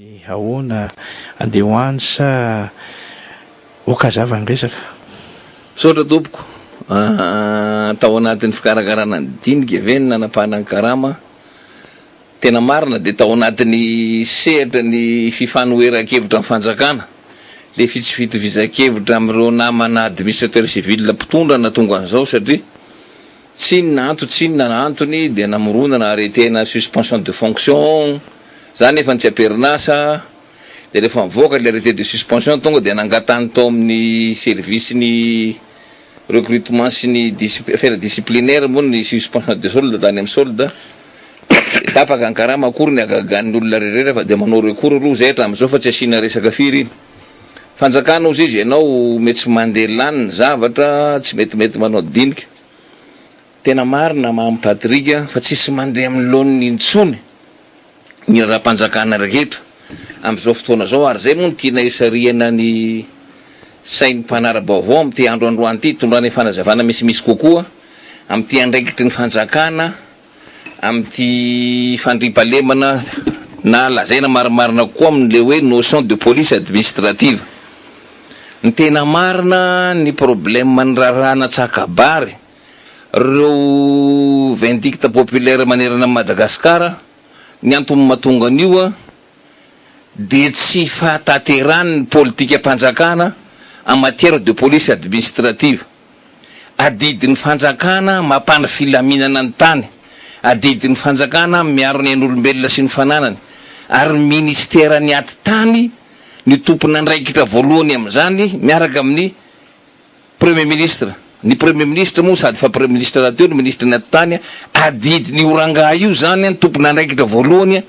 Ahoana andeha hoany sa okazava ny resaka? Sotra tompoko, tao anatin'ny fikarakarana ny dinika ve ny nanapahana ny karama, tena marina dia tao anatin'ny sehatra ny fifanoheran-kevitra amin'ny fanjakana, le fitovizan-kevitra amin'ireo namana administrateur civil mpitondra na tonga an'izao, satria tsy inona antony dia namoronana arrêté-na suspension de fonction zany efa tsy aperinasa, dia rehefa mivoaka le arrêté de suspension tonga dia nangatany tao amin'ny service ny recrutement sy ny affaire disciplinaire moa ny suspension de solde tany amin'ny solde, tapaka ny karama akory ny agagan'ny olona rehetra fa dia manao recours aloha zay hatramin'izao fa tsy asiana resaka firy. Fanjakana ozy izy ianao mety tsy mandeha lany ny zavatra, tsy metimety manao dinika, tena marina mampatrika fa tsisy mandeha amin'ny laon'ny intsony ny raha-panjakana rehetra amin'izao fotoana zao, ary zay moa ny tiana isariana ny sain'ny mpanara-baovao amin'ity androandroany ity, tondrany fanazavana misimisy kokoa amin'ity andraikitry ny fanjakana, amin'ity fandripalemana na lazaina marimarina kokoa amin'le hoe notion de police administrative. Ny tena marina ny problème ny rarana tsakabary reo vindicte populaire manerana Madagasikara, ny antony mahatonga an'io dia tsy fahataterany ny politika mpanjakana en matière de police administrative. Adidin'ny fanjakana mampana filaminana ny tany, adidin'ny fanjakana miaro ny ain'olombelona sy ny fananany, ary ministère ny aty tany ny tompona andraikitra voalohany amin'izany miaraka amin'ny premier ministre. Ny premier ministre moa sady fa premier ministre rahateo ny ministre ny aty tany, adidiny oranga io zany ny tompona andraikitra voalohany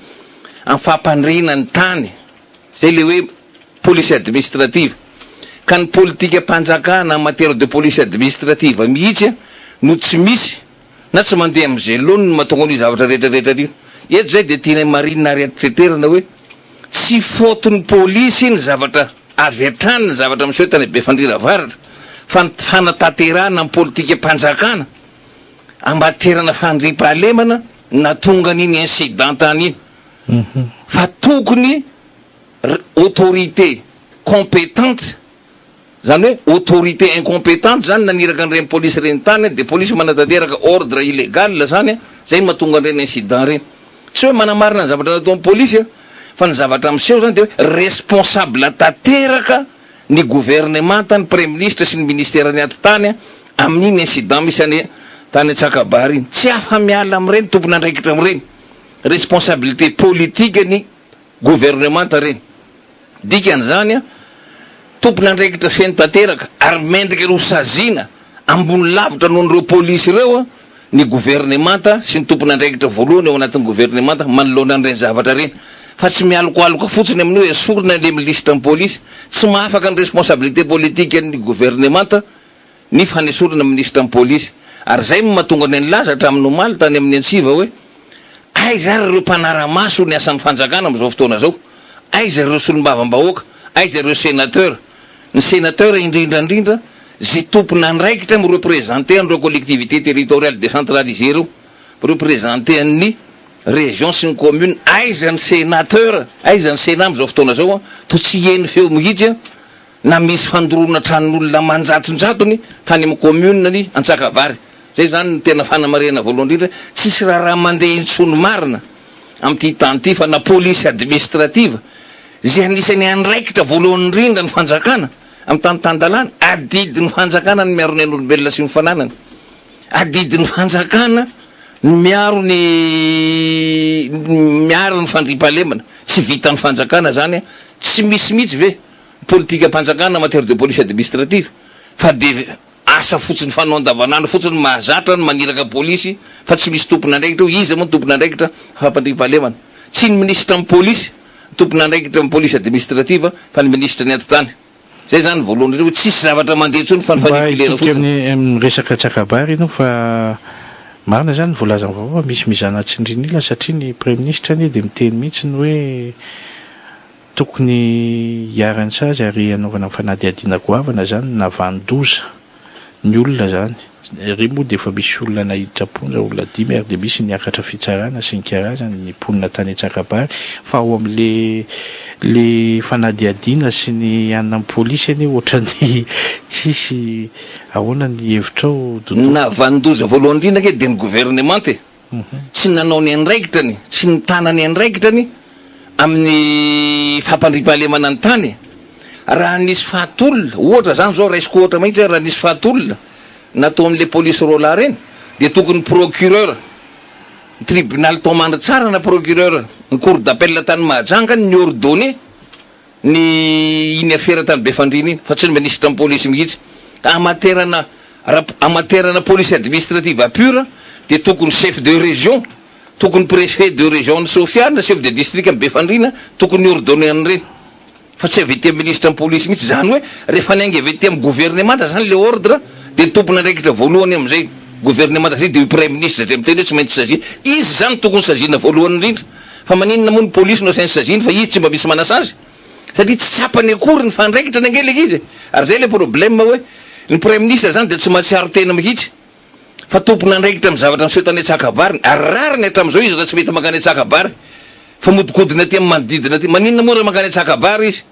amin'ny fampandrina ny tany, zay le hoe police administrative. Ka ny politika mpanjakana en matière de police administrative mihitsy no tsy misy na tsy mandeha amin'izay laony no mahatonga an'io zavatra rehetrarehetra io. Eto zay dia tiana marinina ariatreterina hoe tsy fotony polisy ny zavatra avy hatrany, ny zavatra miseho tany be fandriravaratra, fa ny fanataterana ny politika mpanjakana ambaterana fandripahalemana na tonga n'iny incident tany iny. Fa tokony autorité compétente, zany hoe autorité incompétente zany naniraka an'ireny polisy reny tany, dia polisy manatateraka ordre illégal zany, zay mahatonga an'ireny incident reny. Tsy hoe manamarina ny zavatra natao amin'ny polisy fa ny zavatra miseho zany dia hoe responsable tateraka ny gouvernemanta, ny premier ministre sy ny ministère ny aty tany amin'iny incident misy any tany Antsakabary iny. Tsy afa miala amin'ireny tompona andraikitra amin'ireny, responsabilité politique ny gouvernemanta reny. Dikan'izany tompona andraikitra feno tateraka ary mendrika ireo saziana ambony lavitra noho n'ireo polisy ireo ny gouvernemanta sy ny tompona andraikitra voalohany ao anatin'ny gouvernemanta manoloana an'ireny zavatra reny, fa tsy mialokoaloka fotsiny amin'io esorina le milisitra ny polisy, tsy mahafaka ny responsabilité politique ny gouvernemanta ny fanesorina minisitra ny polisy. Ary zay mahatonga ny laza hatramin'ny omaly tany amin'ny Antsiva hoe aiza ireo mpanara-maso ny asan'ny fanjakana amin'izao fotoana zao, aiza ireo solombavam-bahoaka, aiza ireo sénateur. Ny sénateur indrindrandrindra zay tompona andraikitra mireprésenter an'ireo collectivité territoriale décentralisée reo, représenter an'ny région sy ny commune, aiza ny sénateur, aiza ny sénat amin'izao fotoana zao to tsy heny feo mihitsy na misy fandorona tranon'olona manjatony tany amin'ny commune ny Antsakavary. Zay zany ny tena fanamarena voalohany indrindra, tsisy raha mandeha intsony marina amin'ity tany ity fa na police administrative zay anisany andraikitra voalohany indrindra ny fanjakana amin'ny tany-tandalana, adidin'ny fanjakana ny miaro ny ain'olombelona sy ny fananany, adidin'ny fanjakana miaro ny fandripahalemana. Tsy vitan'ny fanjakana zany, tsy misy mihitsy ve politika mpanjakana en matière de police administrative, fa de asa fotsiny fanao andavanandro fotsiny mahazatra ny maniraka polisy, fa tsy misy tompona andraikitra. Iza moa tompona andraikitra fampandripahalemana? Tsy ny ministre amin'ny polisy tompona andraikitra amin'ny police administrative fa ny ministre ny aty tany. Zay zany voalohany hoe tsisy zavatra mandeha tsony fa ny fanipilera fotsiny. Amin'ny resaka Tsakabary no fa marina zany voalaza vaovao misy mizana Tsindrinila, satria ny premier ministre ny dia miteny mihitsy ny hoe tokony hiarany sazy ary anaovana fanadihadiana goavana zany na vandoza ny olona zany, ry moa dia efa misy olona nahiditra ponja olona dimy ary dia misy niakatra fitsarana sy ny karazany ny mponina tany Antsakabary fa ao amin'le fanadiadiana sy ny anina amin'ny polisy any ohatrany tsisy ahoana ny hevitrao na vandoza voalohany indrindra ke dia ny gouvernement tsy nanao ny andraikitrany tsy ny tanany andraikitrany amin'ny fampandrimpahalemana ny tany raha nisy fahatolona ohatra zany zao raisiko ohatra mahitsy raha nisy fahatolona natao amin'le polisy rola reny dia tokony procureur tribunal tao mandry tsara na procureur ny cour d'appel tany Mahajanga ny ordonné ny iny affaire tany Befandrina iny fa tsy ny ministre amin'ny polisy mihitsy amaterana police administrative pure dia tokony chef de région tokony préfet de région ny Sofiane chef de district amin'ny Befandrina tokony ordonné an'ireny fa tsy avy ety amin'ny ministre amin'ny polisy mihitsy zany hoe rehefa naingy avy ety amin'ny gouvernement zany le ordre dia tompona andraikitra voalohany amin'izay gouvernement zay dia premier ministre zay miteny hoe tsy maintsy sazina izy zany tokony sazina voalohany indrindra fa maninona moa ny polisy no sainy sazina fa izy tsy mba misy manasazy satria tsy tsapany akory ny fandraikitra ny angelaky izy ary zay le problème hoe ny premier ministre zany dia tsy mahatsiaro tena mihitsy fa tompona andraikitra amin'ny zavatra miseho tany Antsakabary ary rariny hatramin'izao izy raha tsy mety makany Antsakabary fa modikodina aty amin'ny manodidina aty maninona moa raha makany Antsakabary izy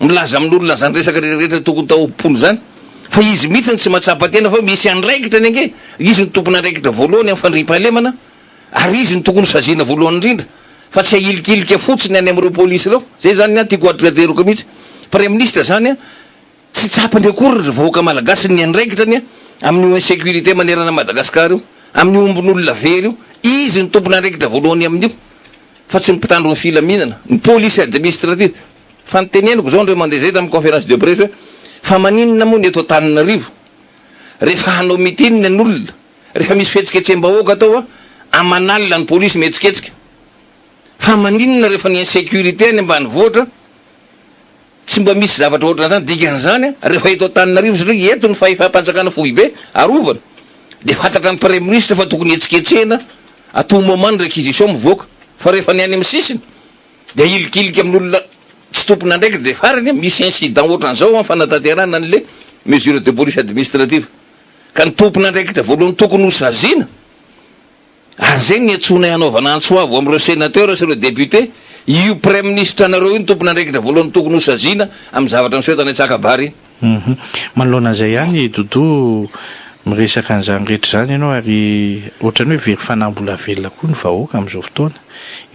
milaza amin'olona zany resaka rehetrarehetra tokony tao mpony zany fa izy mihitsy ny tsy mahatsapa tena fa misy andraikitra ny ange izy ny tompona andraikitra voalohany amin'ny fandrimpahalemana ary izy ny tokony sazina voalohany indrindra fa tsy ahilikilika fotsiny any amin'ireo polisy reo zay zany tiako atrateroko mihitsy premier ministre zany tsy tsapany akory vahoaka malagasy ny andraikitrany amin'ny insécurité manerana Madagasikara io amin'ny ombin'olona very io izy ny tompona andraikitra voalohany amin'io fa tsy mipitandro ny filaminana ny police administrative fa nyteneniko zao ndreo mandeha zay tamin'ny conférence de presse hoe fa maninona moa ny eto Antananarivo rehefa hanao mitinina ny olona rehefa misy fihetsiketsembahoaka atao amanalina ny polisy mihetsiketsika fa maninona rehefa ny insécurité any ambany voatra tsy mba misy zavatra ohatra zany dikan'izany rehefa eto Antananarivo satria eto ny fahefam-panjakana Fohibe arovana dia fantatra ny premier ministre fa tokony etsiketsena atao moment réquisition mivoaka fa rehefa ny any amin'ny sisiny dia ilikilika amin'olona tsy tompona andraiky dia farany misy incident ohatran'izao amin'ny fanatanterana an'le mesure de police administrative ka ny tompona andraikitra voalohany tokony ho sazina ary zay ny atsona hanaovana antsoavo amin'ireo sénateur sy ireo député io premier ministre anareo iny tompona andraikitra voalohany tokony ho sazina amin'ny zavatra miseho tany Antsakabary manoloana izay ihany dodo miresaka an'izany rehetra zany ianao ary ohatrany hoe very fanambola velona koa ny vahoaka amin'izao fotoana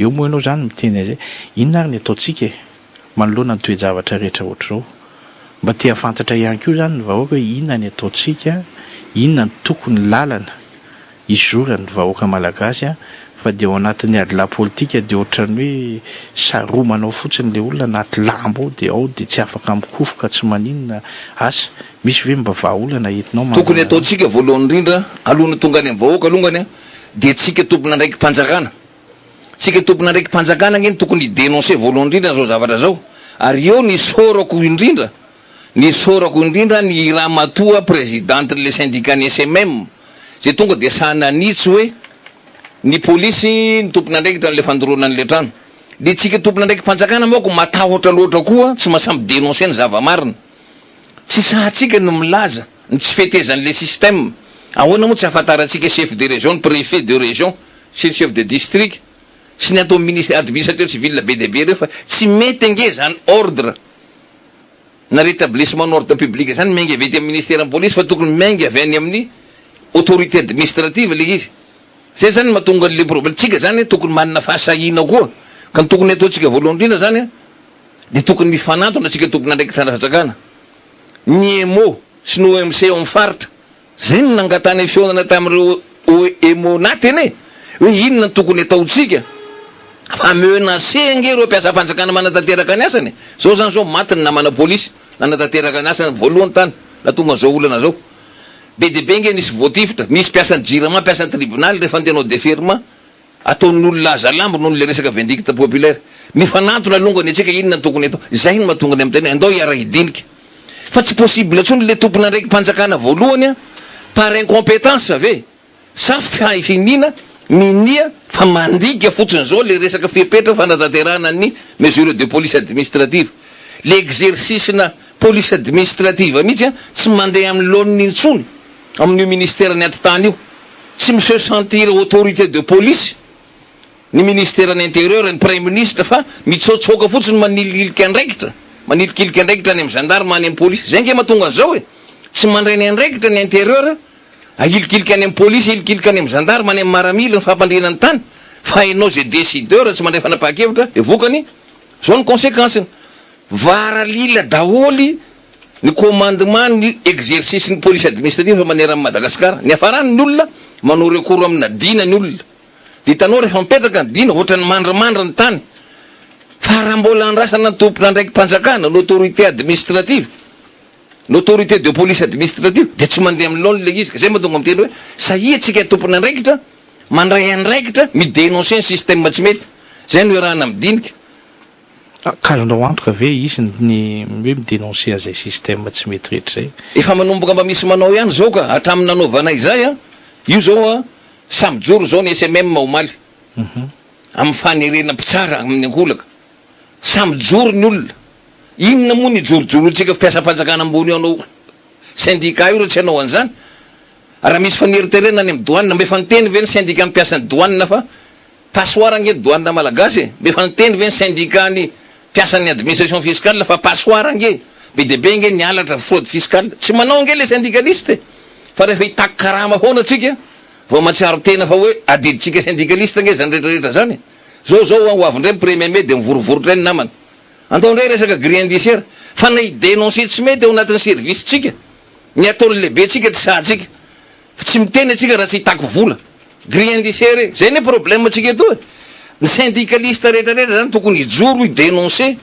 eo moa ianao zany miteny azay inona ary ny ataontsika manoloana ny toe-javatra rehetra ohatr'izao mba tia fantatra ihany koa zany ny vahoaka hoe inona ny ataontsika inona ny tokony lalana izorany vahoaka malagasy fa dia ao anatin'ny adila politika dia ohatrany hoe saromanao fotsiny le olona anaty lambo dia ao dia tsy afaka mikofoka tsy maninona asa misy ve mba vahaolana entinao tokony ataontsika voalohany indrindra alohany tonga any amin'ny vahoaka alongany dia tsika tompona andraiky mpanjakana tsika tompona andraiky mpanjakana ngeny tokony dénoncer voalohany indrindra zao zavatra zao ary eo ny sorako indrindra ny ramatoa présidente le syndicat ny SMM zay tonga dia sananitsy hoe ny polisy ny tompona andraikitra n'le fandorona n'le trano dia tsika tompona andraiky mpanjakana moako matahotra loatra koa tsy mahasamby dénoncer ny zava-marina tsy sahatsika no milaza ny tsy fetezan'le système ahoana moa tsy ahafantarantsika chef de région préfet de région sy ny chef de district sy ny atao ministre administrateur civil be deabe reo fa tsy mety ange zany ordre na rétablissement n'ordre public zany maingy avy ety amin'ny ministère amin'ny police fa tokony maingy avy any amin'ny autorité administrative le izy zay zany mahatonga an'le problème tsika zany tokony manana fahasahina koa ka ny tokony ataontsika voalohany indrindra zany dia tokony mifanantona tsika tompona andraikitra fanjakana ny EMO sy ny OMC amin'ny faritra zay no nangatany fionana tamin'ireo EMO nateny hoe inona ny tokony ataontsika fa menacé nge reo mpiasa-panjakana manatanteraka ny asany zao zany zao matiny namana polisy nanatanteraka ny asany voalohany tany na tonga zao olana zao be deabe nge nisy voatifitra misy mpiasan'ny jirama mpiasan'ny tribunal rehefa andehanao déferment ataon'olona aza lambo noho le resaka vindicte populaire mifanantona alongany atsika inona ny tokony atao zay no mahatonga ny am'teny andao iara hidinika fa tsy possible ntsony le tompona andraiky mpanjakana voalohany par incompétence ave sa fifinina minia fa mandika fotsiny zao le resaka fipetra fanatanterana ny mesure de police administrative le exercice na police administrative mihitsy tsy mandeha amin'ny lohan'ny intsony amin'io ministère ny atitany io tsy miseho sentir autorité de police ny ministère ny intérieur ny premier ministre fa mitsotsoka fotsiny manililika andraikitra manilikilika andraikitra any amin'ny gendarme any amin'ny police zay nge mahatonga an'izao e tsy mandray ny andraikitra ny intérieur ailikilika any amin'ny police ilikilika any amin'ny gendarme any amin'ny maramila ny fampandrianany tany fa hainao zay décideur tsy mandray fanapahan-kevitra de vokany zao ny conséquence varalila daholy ny commandement ny exercice ny police administrative fa manera amin'ny Madagasikara ny afarany ny olona manao recours amina dina ny olona de hitanao rehefa mipetraka ny dina ohatrany mandramandra ny tany fa raha mbola andrasana ny tompona ndraiky mpanjakana l'autorité administrative l'autorité de police administrative de tsy mandeha amin'ny laony le izy ka zay mahatonga miteny hoe sahia tsika tompona andraikitra mandray andraikitra midénoncer ny système tsy mety zay no iarahana midinika kazonao antoka ve izy ny hoe midénoncer an'izay système tsy mety rehetra zay efa manomboka mba misy manao ihany zao ka hatramin'ny nanaovanay zay a io zao a samijoro zao ny SMM maomaly amin'ny fanerena mpitsara amin'ny angolaka samijoro ny olona inona moa ny jorojorotsika mpiasa-panjakana ambony io anao syndicat io raha tsy hanao an'izany raha misy faneriterena any amin'ny douane mba efa niteny ve ny syndicat mpiasa ny douane fa passoire ange douane malagasy mba efa niteny ve ny syndicat ny mpiasa ny administration fiscale fa passoire ange be de be nge ny alatra fraude fiscale tsy manao ange le syndicaliste fa rehefa hitaky karama foana atsika vao matsiaro tena fa hoe adiditsika syndicaliste nge zany rehetrarehetra zany zao ho avindray premier mai de mivorovorotra ny namana andao ndray resaka grille indiciaire fa na idénoncer tsy mety ao anatin'ny service tsika ny ataony lehibe tsika tsy sahatsika tsy miteny atsika raha tsy hitaky vola grille indiciaire zay ne problème atsika eto e ny syndicaliste rehetrarehetra zany tokony hijoro idénoncer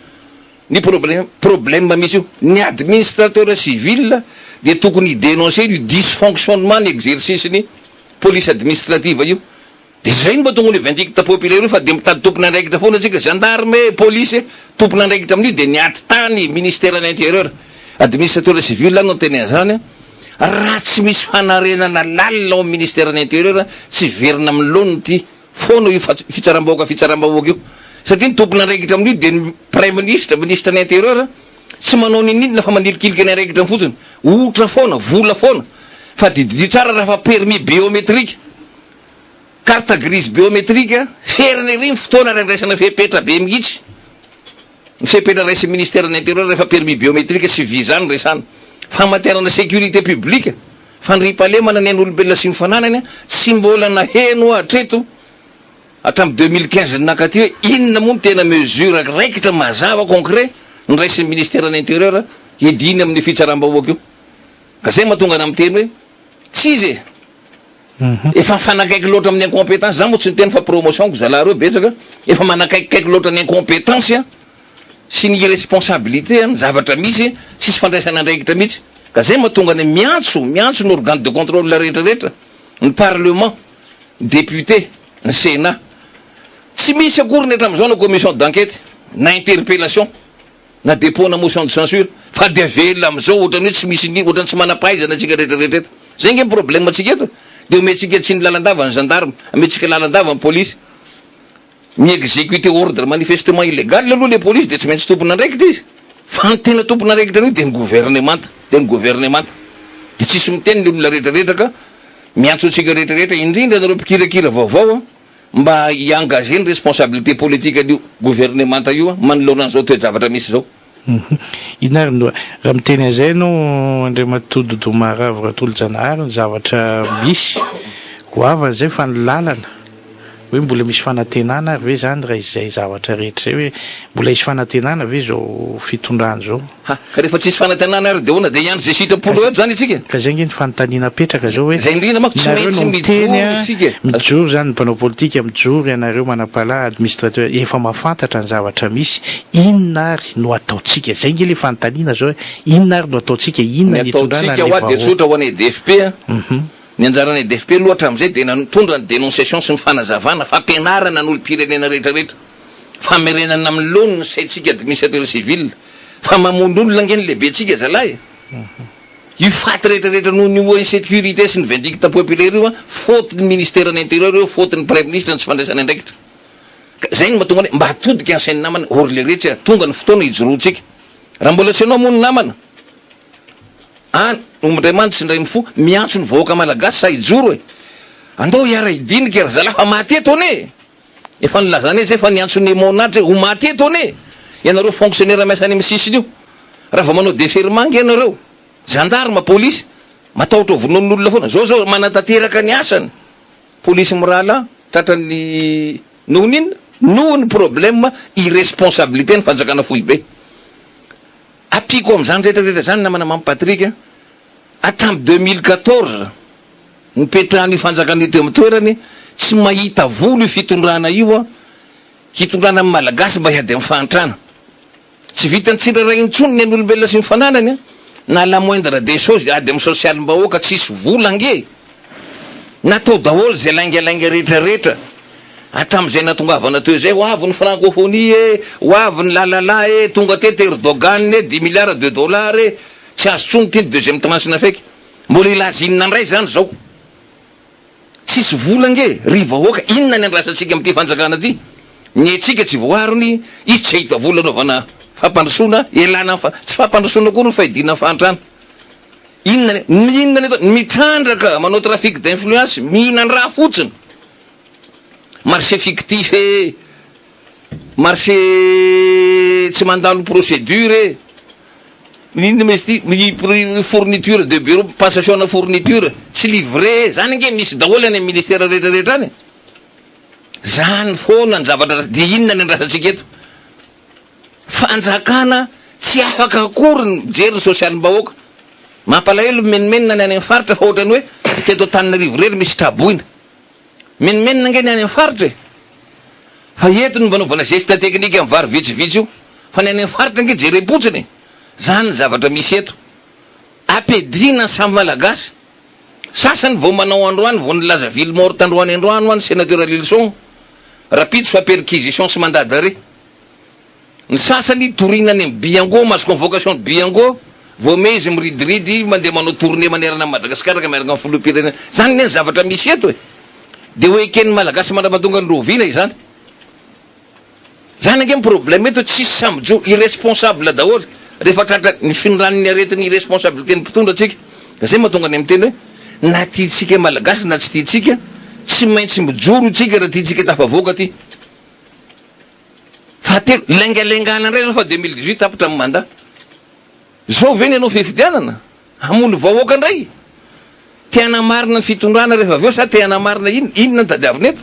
ny problème misy io ny administrateur civil de tokony idénoncer io dysfonctionnement ny exercice ny police administrative io de zay no mba tonga ny vindicte populaire io fa de mitady tompona andraikitra foana atsika gendarme police tompona andraikitra amin'io de ny atitany ministère ny intérieur administrateur civil no teny an'izany raha tsy misy fanarenana lalina ao amin'ny ministère ny intérieur tsy verina amin'ny laony ty foana io fitsaram-bahoaka io satria ny tompona andraikitra amin'io de ny premier ministre ministre ny intérieur tsy manao ninina fa manilikilika ny andraikitra fotsiny otra foana vola foana fa dididio tsara raha fa permis biométrique carte grise biométrique feriny ry ny fotoana raindraisana fepetra be mihitsy ny fepetra raisy ministère ny intérieur rehefa permis biométrique sy visa ny resana famaterana sécurité publique fandripalemana ny an'olombelona sy mifananany tsy mbola naheno hatreto hatramin'ny 2015 nakaty hoe inona moa ny tena mesure raikitra mazava concret ny raisy ministère ny intérieur ediny amin'ny fitsaram-bahoaka io ka zay mahatonga na miteny hoe tsy izy efa fanakaiky loatra amin'ny incompétence zany moa tsy niteny fa promotion ko zalareo betsaka efa manakaikikaiky loatra ny incompétence sy ny irresponsabilité ny zavatra misy tsisy fandraisana andraikitra mihitsy ka zay mahatonga ny miantso ny organe de contrôle la rehetrarehetra ny parlement député ny sénat tsy misy akory ny hatramin'izao na commission d'enquête na interpellation na dépôt na motion de censure fa de velona am'izao ohatrany hoe tsy misy ohatrany tsy manapahaizana atsika rehetrarehetra zay nge problème atsika eto de ometsika tsy ny lalandava ny gendarme ametsika lalandava ny police mi-exécuter ordre manifestement illégal aloha le police de tsy maintsy tompona andraikitra izy fa ny tena tompona andraikitra io de ny gouvernement de tsisy miteny ny olona rehetrarehetra ka miantso atsika rehetrarehetra indrindra nareo mpikirakira vaovao mba iengagé ny responsabilité politique an'io gouvernement io manoloana an'izao toe-javatra misy zao inary no raha miteny an'izay no andray matododo maharavo ratolo-janahary ny zavatra misy goavana zay fa ny lalana hoe mbola misy fanantenana ve zany raha izay zavatra rehetra zay hoe mbola isy fanantenana ve zao fitondrany zao ka rehefa tsisy fanantenana ary de hoana de iandro zay sitrapolo eto zany itsika ka zay nge ny fanontaniana petraka zao hoe zay indrindra mako tsy maintsy mijoro isika mijoro zany ny mpanao politika mijoro ianareo manapala administrateur efa mahafantatra ny zavatra misy inona ary no ataotsika zay nge le fanontaniana zao hoe inona ary no ataotsika inona ny itondrana ataotsika ho a de tsotra ho anay DFP ny anjarany DFP loatra am'izay de natondra ny dénonciation sy ny fanazavana fampianarana n'olo-pirenena rehetrarehetra famerenana amin'ny laony ny saitsika administrateur civil fa mamono olona nge ny lehibe-tsika zalahy io faty rehetrarehetra noho ny insécurité sy ny vindicte populaire io a faute ny ministère ny intérieur io faute ny premier ministre ny tsy fandraisany andraikitra zay ny mahatonga hoe mba hatodika ansainy namana ory le rehetra tonga ny fotoana hijorotsika raha mbola tsy anao moa ny namana Omandriamanitra indray mifo miantso ny vahoaka malagasy sa ijoro e. Andao iara idinika ry zalahy fa maty eto ane. Efa nilazana izy efa niantso ny monatra ho maty eto ane. Ianareo fonctionnaire miasa any amin'ny sisiny io. Raha va manao déferment ianareo. Gendarme, police, matahotra vonon'olona foana. Zao manatanteraka ny asany. Police mirala tratrany noho ny problème irresponsabilité ny fanjakana fohy be. Apiko amin'izany rehetrarehetra zany namana Mamy Patrick hatramin'ny 2014 nipetrahany fanjakana eto amin'ny toerany tsy mahita volo fitondrana io hitondrana amin'ny malagasy mba hiady amin'ny fahantrana. Tsy vitany tsiraray intsony ny an'olombelona sy mifananany na la moindre des choses ady amin'ny social-mbahoaka tsisy vola ange. Natao daholo zay laingalainga rehetrarehetra hatramin'izay natongavana teo zay ho avy ny francophonie ho avy ny lalala tonga tety Erdogan 10 milliards de dollars tsy azo tsony ty ny deuxième tranche na feky mbola ilazinina ndray zany zao. Tsisy vola nge ry vahoaka inona ny andrasantsika amin'ity fanjakana ty. Ny etsika tsy voariny izy tsy hita vola anaovana fampandrosoana elana tsy fampandrosoana koa no fahidina fahantrana. Inona mitrandraka manao trafic d'influence mihinan-draha fotsiny. Marché fictif marché tsy mandalo procédure fourniture de bureau passation na fourniture tsy livré zany nge misy daholo any ministère rehetrarehetra any. Zany foana ny zavatra dia inona ny andrasantsika eto. Fanjakana tsy afaka akory ny mijery social-mbahoaka. Mampalahelo menimenina ny any amin'ny faritra fa ohatrany hoe teto Antananarivo rery misy traboina. Menimenina nge ny any amin'ny faritra. Fa eto no mbanaovana geste technique amin'ny vary vitsivitsy io. Fa ny any amin'ny faritra nge jerim-potsiny. Zany zavatra misy eto. Ampedrina samy malagasy. Sasany vao manao androany vao nilaza ville morte androany any sénateur Lilson. Rapide fa perquisition sy mandat d'arrêt. Ny sasany torinany amin'ny Biango mas convocation de Biango vao me izy miridiridy mandeha manao tournée manerana Madagasikara ka miaraka amin'ny filoham-pirenena. Zany ny zavatra misy eto e. De hoe ekeny malagasy manamatonga ny rovina izany. Zany nge problème eto tsisy samjo irresponsable daholo. Rehefa tratra ny finran'ny aretin'ny irresponsabilité ny mpitondra atsika. Zay mahatonga any amin'ny teny hoe na tiatsika malagasy na tsy tiatsika tsy maintsy mijoro tsika raha tiatsika tafavoaka ty. Fahatelo lengalengana ndray zao fa 2018 tapitra amin'ny mandat. Zao veny ianao fifidianana hamono vahoaka ndray. Tiana marina ny fitondrana rehefa aveo sa tiana marina inona ny tadiavina eto.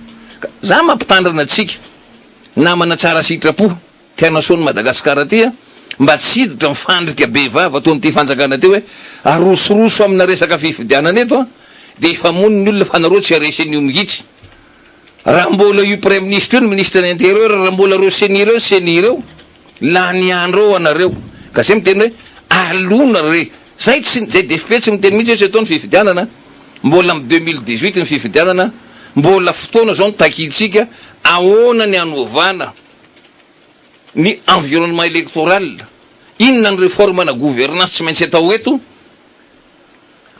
Za mampitandrana atsika namana tsara sitrapo tiana soany Madagasikara ty mba tsy hiditra mifandrika be vava ataon'ity fanjakana ty hoe arosoroso amina resaka fifidianana eto dia efa mony ny olona fanareo tsy aresen'io mihitsy. Raha mbola io premier ministre io ny ministre de l'intérieur raha mbola reo senireo senireo la ny andro anareo ka zay miteny hoe alona re zay DFP tsy miteny mihitsy hoe ataony fifidianana mbola amin'ny 2018 ny fifidianana mbola fotoana zao nitakitsika ahoana ny anovana ny environnement électoral. Inona ny réforme na gouvernance tsy maintsy atao eto.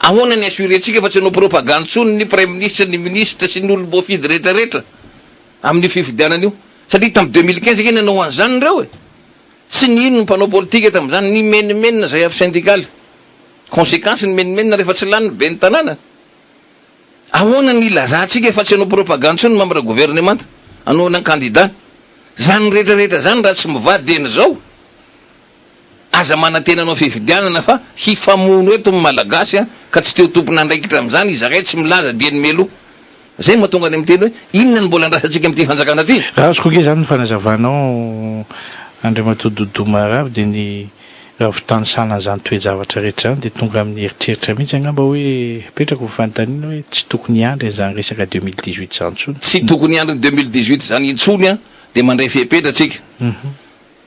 Ahoana ny assurentsika fa tsy hanao propagande tsony ny premier ministre ny ministre sy ny olom-boafidy rehetrarehetra amin'ny fifidianana io. Satria tamin'ny 2015 iny nanao an'izany reo e. Tsy ny ino ny mpanao politika tamin'izany ny menimenina zay avy syndical. Conséquence ny menimenina rehefa tsy lany be ny tanàna. Ahoana ny ilazantsika fa tsy hanao propagande tsony membre gouvernement hanao nan candidat. Zany rehetrarehetra zany raha tsy mivady eny zao aza manantena anao fifidianana fa hifamono eto amin'ny malagasy ka tsy teo tompona andraikitra amin'izany izakay tsy milaza dieny meloha. Zay mahatonga any amin'ny teny hoe inona ny mbola andrasantsika amin'ity fanjakana ty. Raha azoko ge zany ny fanazavanao Andriamatoa Dodo Maravo dia ny ravitanisana zany toe-javatra rehetra zany dia tonga amin'ny eritreritra mihitsy angamba hoe petraka ho fanontaniana hoe tsy tokony andry zany resaka 2018 zany intsony. Tsy tokony andry 2018 zany intsony dia mandray fepetra atsika.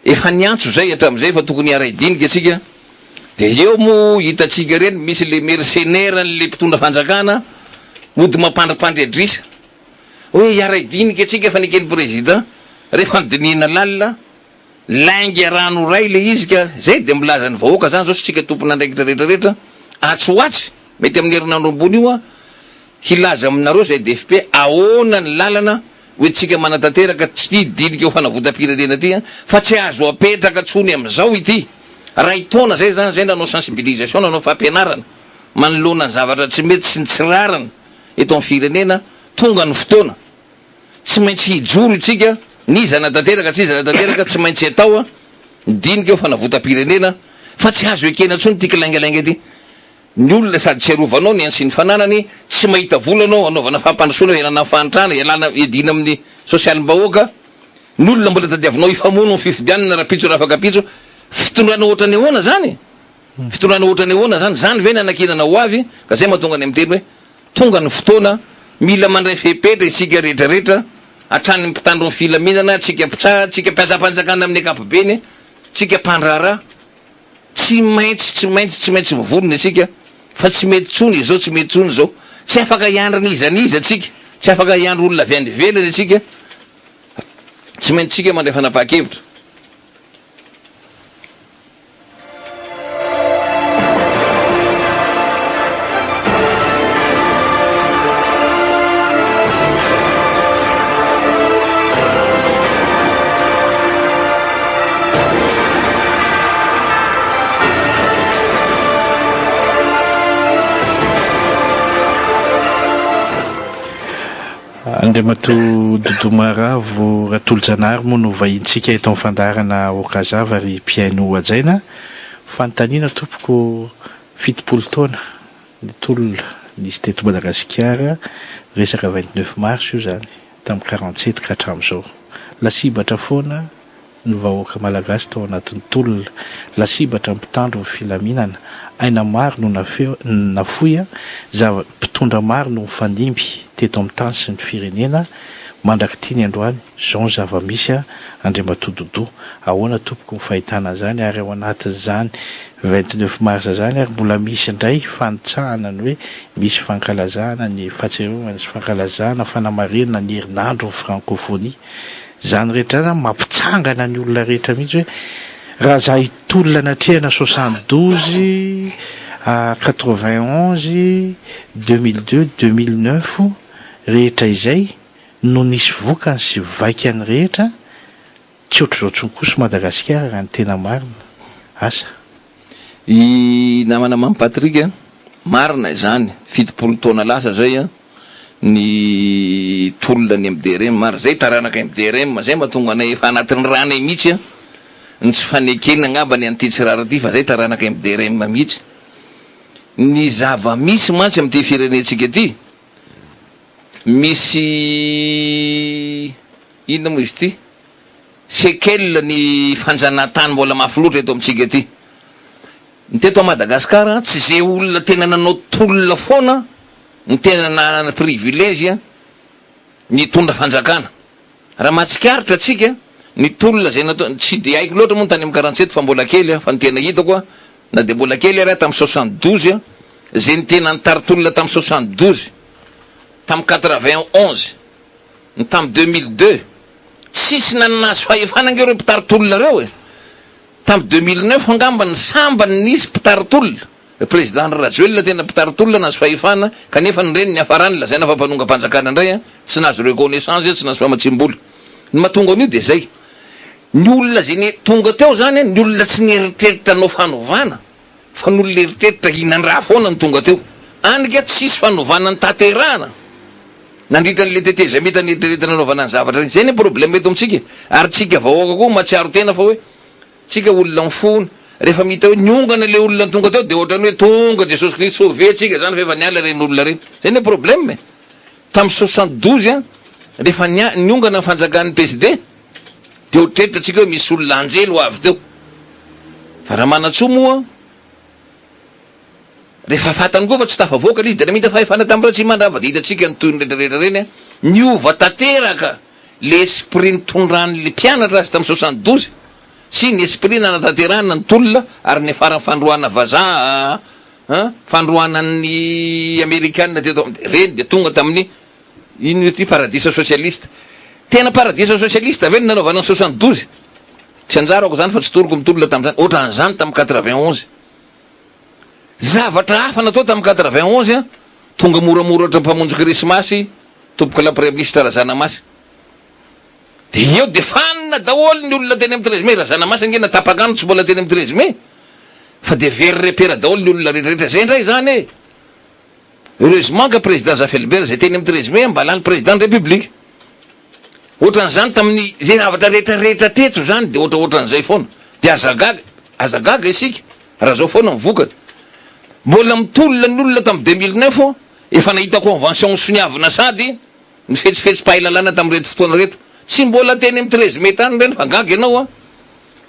Efa niantso zay hatramin'izay fa tokony araidinika atsika dia eo mo hitatsika reny misy le mercenaire le mpitondra fanjakana mody mampandripandry adrisa hoe iaraidinika atsika fa nikeny président rehefa nidinina lalina lainga rano ray le izy ka zay dia milaza ny vahoaka zany zao sitsika tompona andraikitra rehetrarehetra atsoatsy mety amin'ny herinandro ambony io hilaza aminareo zay DFP ahoana ny lalana hoe tsika manatanteraka tsy dinika ho fanavotam-pirenena ty fa tsy azo apetraka tsony amin'izao ity ray taona zay zany zay nanao sensibilisation nanao fampianarana manoloana ny zavatra tsy mety sy ny tsirarana eto amin'ny firenena tonga ny fotoana tsy maintsy hijoro itsika nizana tanteraka tsy izana tanteraka tsy maintsy atao dinika eo fanavotam-pirenena fa tsy azo ekena ntsony ty kilaingalainga ty ny olona sady tsy arovanao ny ansiany fananany tsy mahita volanao anaovana fampandrosoana ianana fanitrana ialana edina amin'ny sosialim-bahoaka ny olona mbola tadiavinao ifamono ny fifidianana rapitso raha afaka pitso fitondrana ohatrany ahoana zany fitondrana ohatrany ahoana zany zany ve ny anakinana ho avy ka zay mahatonga ny am'teny hoe tonga ny fotoana mila mandray fepetra isika rehetrarehetra hatrany mpitandro ny filaminana tsika mpitsa tsika mpiasa-panjakana amin'ny akapobeny tsika mpandrara tsy maintsy mivorona isika fa tsy mety tsony zao tsy mety tsony zao tsy afaka iandry nizaniza tsika tsy afaka iandry olona avy any velany atsika tsy maintsy tsika mandray fanapa-kevitra Andriamato Dodo Maravo Ratolo-Janary moa no vahintsika eto amin'ny fandarana Okazava ary Piaino Ajaina fanontaniana tompoko 70 taona ny tolona nisy teto Madagasikara resaka 29 mars io zany tamin'ny 47 ka hatramin'izao lasibatra foana ny vahoaka malagasy tao anatin'ny tolona lasibatra mpitandro ny filaminana aina maro no nafoya mpitondra maro no mifanimby teto amin'ny tany sy ny firenena mandraky ny androany zao ny zava-misy Andriamato Dodo ahoana tompoko ny fahitana zany ary ao anatin'izany 29 mars zany ary mbola misy indray fanitsahana ny hoe misy fankalazana ny fahatsiarovana sy fankalazana fanamarenana ny herinandro ny francophonie zany rehetra zany mampitsangana ny olona rehetra mihitsy hoe raha za itolona natrehana 72 91 2002 2009 rehetra izay no nisy vokany sy vaikany rehetra tsy ohatr' zao tsony kosa Madagasikara raha ny tena marina asa i namana mamy Patrika marina zany 70 taona lasa zay ny tolona ny MDRM maro zay taranaka MDRM zay mahatonga anay efa anatin'ny ranay mihitsy ny tsy fanekena angambany an'ity tsirara ty fa zay taranaka MDRM mihitsy ny zava-misy mantsy amin'ity firenentsika ty misy inona moa izy ty sekel ny fanjanatany mbola mafy loatra eto amintsika ty ny teto a Madagasikara tsy zay olona tena nanao tolona foana ny tena na privilège ny tondra fanjakana raha mahatsikaritra atsika ny tolona zay natao tsy de haiko loatra moa tany amin'ny 47 fa mbola kely fa ny tena hitako na de mbola kely raha tamin'ny 72 zay ny tena nitary tolona tamin'ny 72 tamin'ny 91 ny tamin'ny 2002 tsisy nananazy fahefana nge reo mpitary tolona reo tamin'ny 2009 angamba ny sambany nisy mpitary tolona président Rajoelina tena mpitary tolona nazy fahefana kanefa ny reny ny afarany lazaina fa mpanonga mpanjakana indray tsy nazo reconnaissance tsy nazo famatsim-bola ny mahatonga an'io de zay ny olona zay ny tonga teo zany ny olona tsy nieritreritra nao fanovana fa n'olona eritreritra hinan-draha foana ny tonga teo anika tsisy fanovana ny tanterahana nandritra n'le teteza mita nieritreretina naovana ny zavatra zay ny problème eto amitsika ary tsika vahoaka koa matsiaro tena fa hoe tsika olona mifona rehefa mita hoe niongana le olona tonga teo de ohatrany hoe tonga Jesosy Kristy sauvé tsika zany fa efa niala reny olona reny zay ny problème tamin'ny 72 rehefa niongana ny fanjakan'ny PSD de ohatreritra tsika hoe misy olona anjely ho avy teo fa raha manatsoa moa rehefa fatany koa fa tsy tafavoaka izy de na mita fahefana tamin'ny tsy mandrava de hitatsika ny toy ny rehetrarehetra reny niova tanteraka le esprit nitondran'le mpianatra azy tamin'ny 72 sy ny esprit nanatanterahana ny tolona ary ny farany fandroana vazaha fandroana ny amerikanina teto reny de tonga tamin'ny ino ty paradisa socialiste tena paradisa socialiste avy ny nanaovana ny 72 tsy anjarako zany fa tsy toroko mitolona tamin'izany ohatran'izany tamin'ny 91 zavatra hafa natao tamin'ny 91 tonga moramora ohatra mpamonjy krismasy tomboka la premier ministre Razanamasy de eo de fanina daholo ny olona teny amin'ny 13 mai Razanamasy nge natapakano tsy mbola teny amin'ny 13 mai fa de very repera daholo ny olona rehetrarehetra zay ndray zany e heureusement ka président Zafelbert zay teny amin'ny résumé mba lany président de république ohatran'izany tamin'ny zay zavatra rehetrarehetra teto zany de ohatran'izay foana de azagaga isika raha zao foana mivokatra mbola mitolona ny olona tamin'ny 2009 efa nahita convention soniavina sady ny fetsifetsim-pahalalana tamin'ny reto fotoana reto tsy mbola teny amin'ny 13 mai tany reny fa gaga ianao a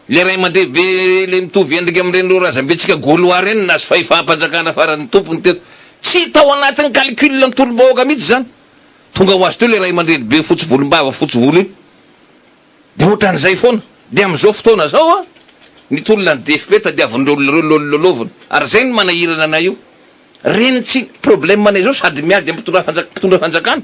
le ray aman-drebe le mitovy endriky amin'ireny razambetsika gaulois reny na sy fahifaham-panjakana faran'ny tompony teto tsy tao anatin'ny calcul ny tolom-bahoaka mihitsy zany tonga ho azy teo le ray aman-dreny be fotsy volombava fotsy volo iny de ohatran'izay foana de am'izao fotoana zao a ny tolona ny DFP tadiavindreo olona reo lololovina ary zay ny manahirana anay io reny tsy problème manay zao sady miady mpitondra fanjakana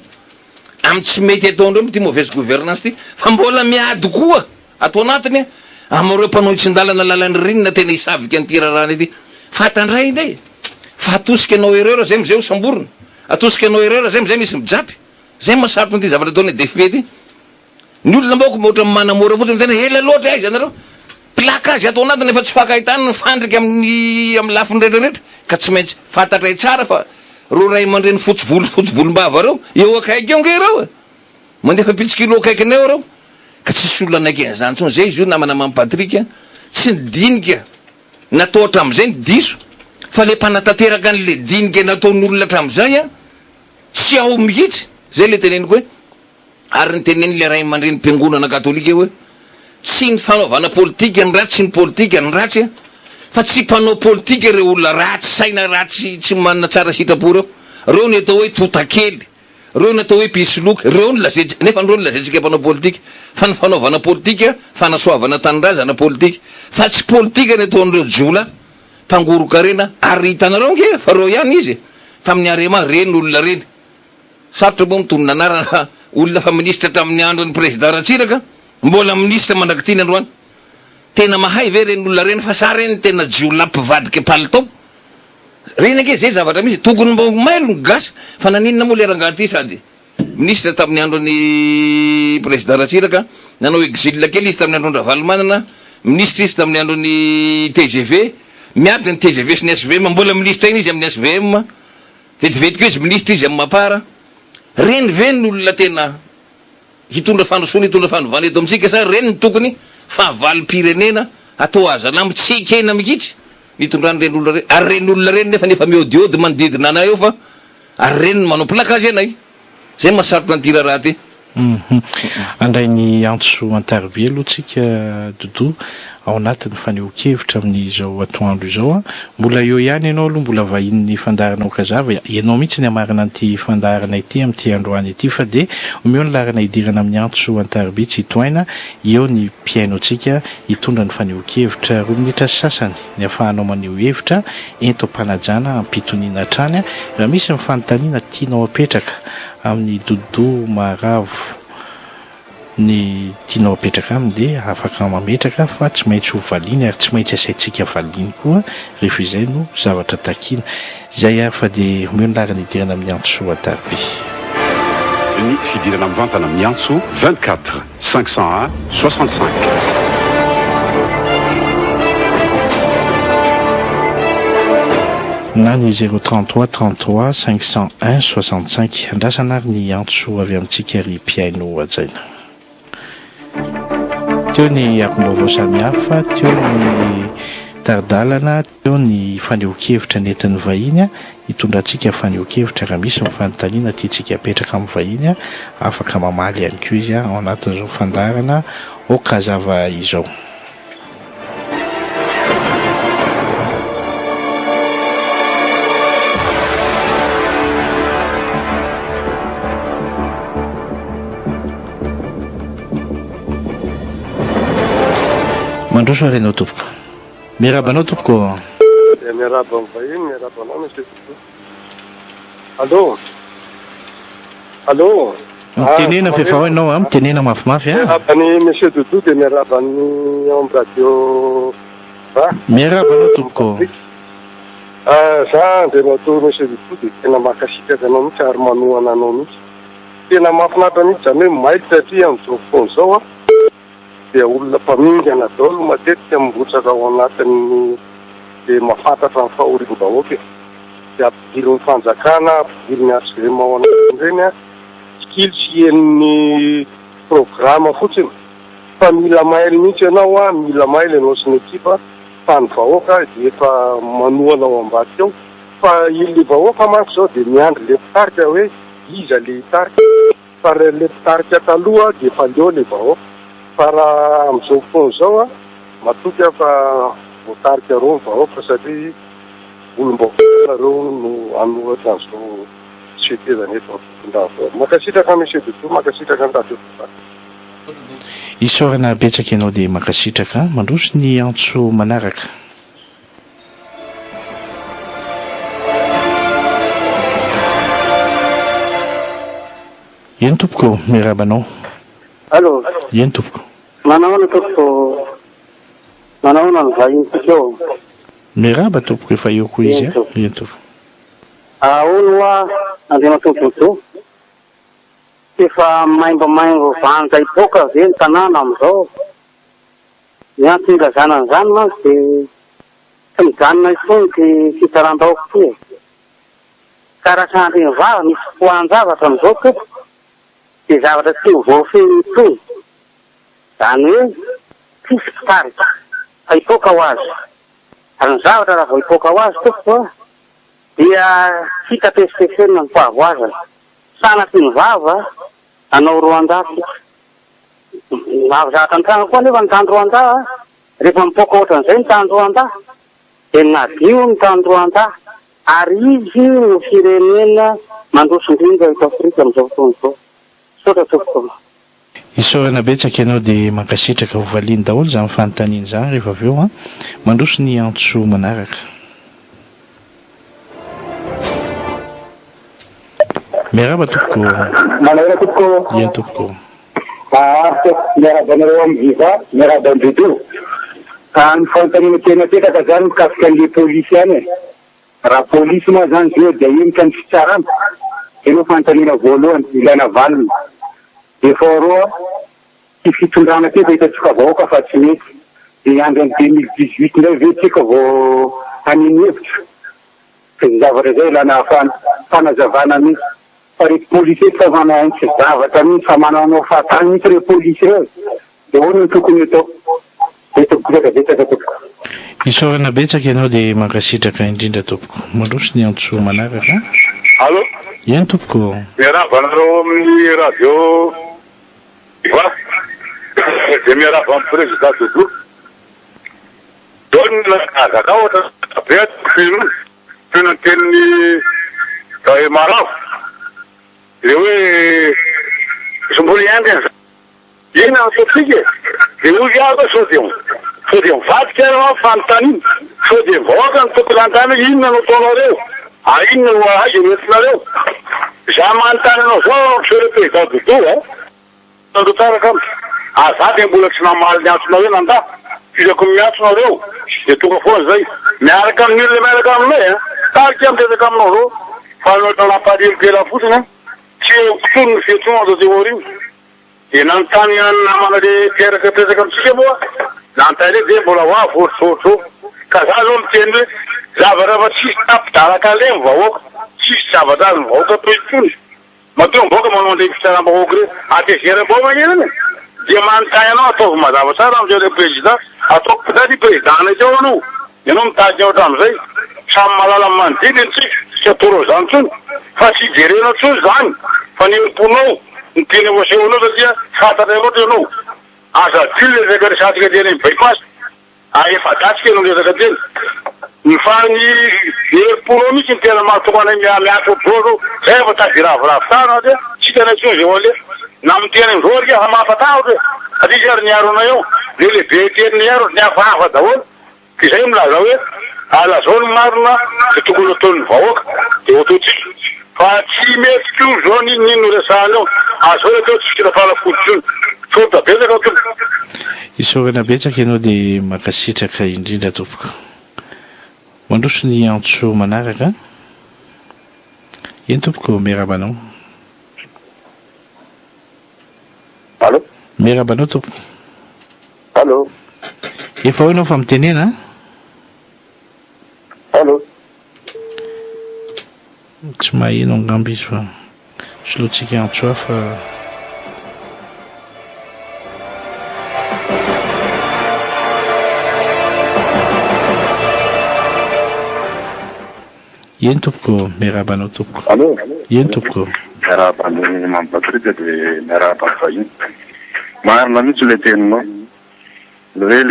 amin'ny tsy mety ataondreo ty mauvaise gouvernance ty fa mbola miady koa atao anatiny amareo mpanohitsyn-dalana lalany rinina tena hisaviky an'ty raharaha ity fatandray ndray fa atosika anao erreur zay mizay ho samborona atosika anao erreur zay mizay misy mijapy zay masarotra n'ity zavatra ataony DFP ty ny olona mbako mohatra manamora fotsiny tena ela loatra aiza anareo plakazy atao anatiny efa tsy fakahitany ny fandriky amin'ny lafiny rehetrarehetra ka tsy maintsy fantatray tsara fa ro ray aman-dreny fotsy volombava reo eo akaiky eo nge reo mandefa pitsikilo akaikineo reo ka tsisy olona anaiky an'izany tsony zay izy io namana mamy Patrika tsy nidinika natao hatram'izay ny diso fa le mpanatanteraka an'le dinika nataon'olona hatram'izay a tsy ao mihitsy zay le teneniko hoe ary ny teneny le ray aman-dreny mpiangonana katolika hoe tsy ny fanaovana politika ny ratsy ny politika ny ratsy fa tsy mpanao politika reo olona ratsy saina ratsy tsy manana tsara sitrapo reo ny atao hoe totakely reo ny atao hoe pisoloky reo ny lazetrika nefa reo ny lazetrika mpanao politika fa ny fanaovana politika fanasoavana tanindrazana politika fa tsy politika ny ataon'ireo jola mpangorokarena ary hitanareo nke fa reo ihany izy tamin'ny arema reny olona reny sarotra moa mitonona anarana olona fa ministra tamin'ny andro ny président Ratsiraka mbola ministra mandraky ty androany tena mahay ve reny olona reny fa sa reny tena jola mpivadiky palitao reny ake zay zavatra misy tokony mba mailo ny gasy fa naninona moa le rangaty sady ministra tamin'ny andro ny président Ratsiraka nanao exil kely izy tamin'ny andro ny Ravalomanana ministre izy tamin'ny andro ny TGV miady ny TGV sy ny SVM mbola ministra iny izy amin'ny SVM vetivetiky izy ministra izy amin'ny mapara reny ve ny olona tena hitondra fandrosoana hitondra fandrovana eto amitsika sa reny ny tokony fahavalo-pirenena atao aza lamy tsy kena mikitsy nitondrany reny olona reny ary reny olona reny nefa miodiody manodidina anay eo fa ary reny ny manao plakazy anay zay masarotra ny tira raha ty andray ny antso antaribia aloha tsika dodo ao anatin'ny faneho-kevitra amin'izao atoandro izao a mbola eo ihany ianao aloha mbola vahin'ny fandaharanao kazava ianao mihitsy ny amarina an'ity fandaharana ity amin'ity androany ity fa de omeo ny larana idirana amin'ny antso antaribia tsy hitoaina eo ny mpiainontsika hitondra ny faneho-kevitra roa minitra sasany ny ahafahanao maneho hevitra ento ampanajana ampitoniana hatrany raha misy mifanontaniana tianao apetraka amin'ny dodo maravo ny tianao apetraka aminy de afaka mametraka fa tsy maintsy ho valiany ary tsy maintsy asaitsika valiany koa rehefa izay no zavatra takina zay a fa de omeo ny larana idirana amin'ny antso antaribia ny fidirana mivantana amin'ny antso 24 501 65 na ny 033 33 501 65 andrasana ary ny antso avy amintsika ry mpiaino ajaina teo ny akombavao samihafa teo ny taridalana teo ny faneho-kevitra nentin'ny vahiny a hitondrantsika faneho-kevitra raha misy mifanontaniana tiantsika apetraka amin'ny vahiny a afaka mamaly ihany koa izy a ao anatin'izao fandarana okazava izao mandroso renao tompoko miarabanao tompoko miaraba mivahiny miarabanao monsieur allo allo mitenena fefa ao ianao a mitenena mafimafy a miarabany monsieur Doudou de miarabany ao radio va miarabanao tompoko za de nato monsieur Doudou de tena makasitraka anao mihitsy ary manohana anao mihitsy tena mahafinaritra mihitsy zany hoe maity satria amin'izao fotoana zao a dia olona mpamingana daholo matetika mivotsaka ao anatin'ny dia mahafantatra ny fahoriam-bahoaka e. Dia ampidiriny fanjakana, ampidiriny agrément anatiny ireny a, skily sy eniny programa fotsiny. Fa mila maily mihitsy ianao a, mila maily ianao sy ny ekipa fa ny vahoaka dia efa manohanao ambadika ao. Fa ilay vahoaka manko zao dia miandry le mpitarika hoe iza le hitarika. Fa le mpitarika taloha dia efa leo le vahoaka. Fa raha amin'izao fotoana izao a, matoky fa voatarika reo ny vahoaka satria olom-bahoaka no anohatra an'izao tsy fetezana eto am-pindavao. Makasitraka monsieur Dodo, makasitraka ny radio. Isaorana betsaka ianao dia makasitraka, mandroso ny antso manaraka. Eny tompoko, miarabanao. Allo. Eny tompoko. Manaona tompoko. Manaona ny vahiny tikeo. Miraba tompoko efa eo koa izy a. Eny tompoko. Olo a andena tompoto. Efa maimbo vanja ipoka ve ny tanàna amizao. Ny antony zany mantsy dia tsy mijanona itsony ty fitaran-daoko ty e. Karakandry ny vava misy foan-javatra amizao tompo. Dia zavatra tsy voafeny itsony. Zany hoe tsisy mpitarika fa hipoka ho azy. Ary ny zavatra raha vao hipoka ho azy tompo a dia hita pesipesena ny fahavoazana. Sanaky ny vava anao roan-daty. Avy zavatra ny trano koa nefa ny tany roan-da rehefa mipoka ohatran'izay ny tany roan-da dia nadio ny tany roan-da ary izy no firenena mandroso indrindra eto Afrika amin'izao fotoana izao. Sotra tompoko. Isaorana betsaka ianao dia mankasitraka ho valiany daholo izany fanontaniana izany rehefa avy eo a mandroso ny antso manaraka. Miaraba tompoko. Manaraka tompoko. Eny tompoko. Miaraba anareo amin'ny viva, miaraba amin'ny Dodo. Ny fanontaniana tena petaka zany mikasika an'ilay polisy any e. Raha polisy moa zany zio dia inoka ny fitsarana. Eno fanontaniana voalohany ilaina valiny. Dia faharoa ty fitondrana teto hitantsika vahoaka fa tsy mety. Dia andro amin'ny 2018 indray ve tsika vao hanenhevitra. Dia zavatra zay ilana fanazavana mihitsy. Fa reto polisy eto fa manahaitsy zavatra mihitsy fa mananao fahatany mihitsy re polisy reo. Dia hono ny tokony atao. Betsaka tompoko. Isaorana betsaka ianao dia mankasitraka indrindra tompoko. Mandroso ny antso manaraka. Allo. Eny tompoko. Miaraba anareo amin'ny radio va dia miaraba amin'ny président Dodo. Dona azaka ohatra be fino tena teniny maravo dia hoe somboly iandry ina antotsika dia ozy aby sao dia mivadika areo fanontaniana sao dia vahoaka ny tokony antany inona no ataonareo inona no azo entinareo za manontany anao zao monsieur le président Dodo tandotaraka azady mbola tsy namaly ny antsonareo nanda fizako miantsonareo dia tonga foana zay miaraka amin'ny olona miaraka aminay tarika mitezaka aminao reo fa notra nampalilokela fotsiny tsy etokotono ny fiantsona azo dia oriny dia nanontany namana le teraka petaka amitsika moa nanontany reky zay mbola hoa voatrotro ka za zao miteny hoe zavatra fa tsisy tapidalaka le ny vahoaka tsisy zavatra azy ny vahoaka toitony mateo ny vahoaka manao an'ilay fitsaram-bahoaka re atezera-bao magnenany dia manontany anao ataovy mazava tsara amin'izay le président ataoko pitady président teo anao ianao mitady oatra amin'izay samy malala manodiny tsika tsy atoro zany tsony fa tsy jerenao tsony zany fa niomponao ny teny voasehonao satria fantatra loatra ianao aza dily le resaka resatika teny ny bypass efa datsika ianao resaka teny ny fa ny erim-ponao mihitsy ny tena mahatokana miantso otrozao zay efa tady ravoravo dia tsy tena tsony zay oale na miteny amizao rika fa mahafatahotra satria sy ary niarona eo le lehibe teny niaro ny hafahafa daholo dia zay milaza hoe alazao ny marina dia tokony ataon'ny vahoaka dia ototsika fa tsy mety ko zao ninino resahany eo azao atao tsy fitira fanafoditsony sota betsaka tompoko. Isaorana betsaka ianao dia mankasitraka indrindra tompoko. Mandroso ny antso manaraka. Eny tompoko, miarabanao. Allo. Miarabanao tompoko. Allo. Efa ho ianao fa mitenena Allo. Tsy maheno angamba izy fa soloantsika antsoa fa eny tompoko miarabanao tompoko. Allo. Eny tompoko. Miarabany mampatrika dia miarabany vahiny. Marina mihitsy le teninao. Le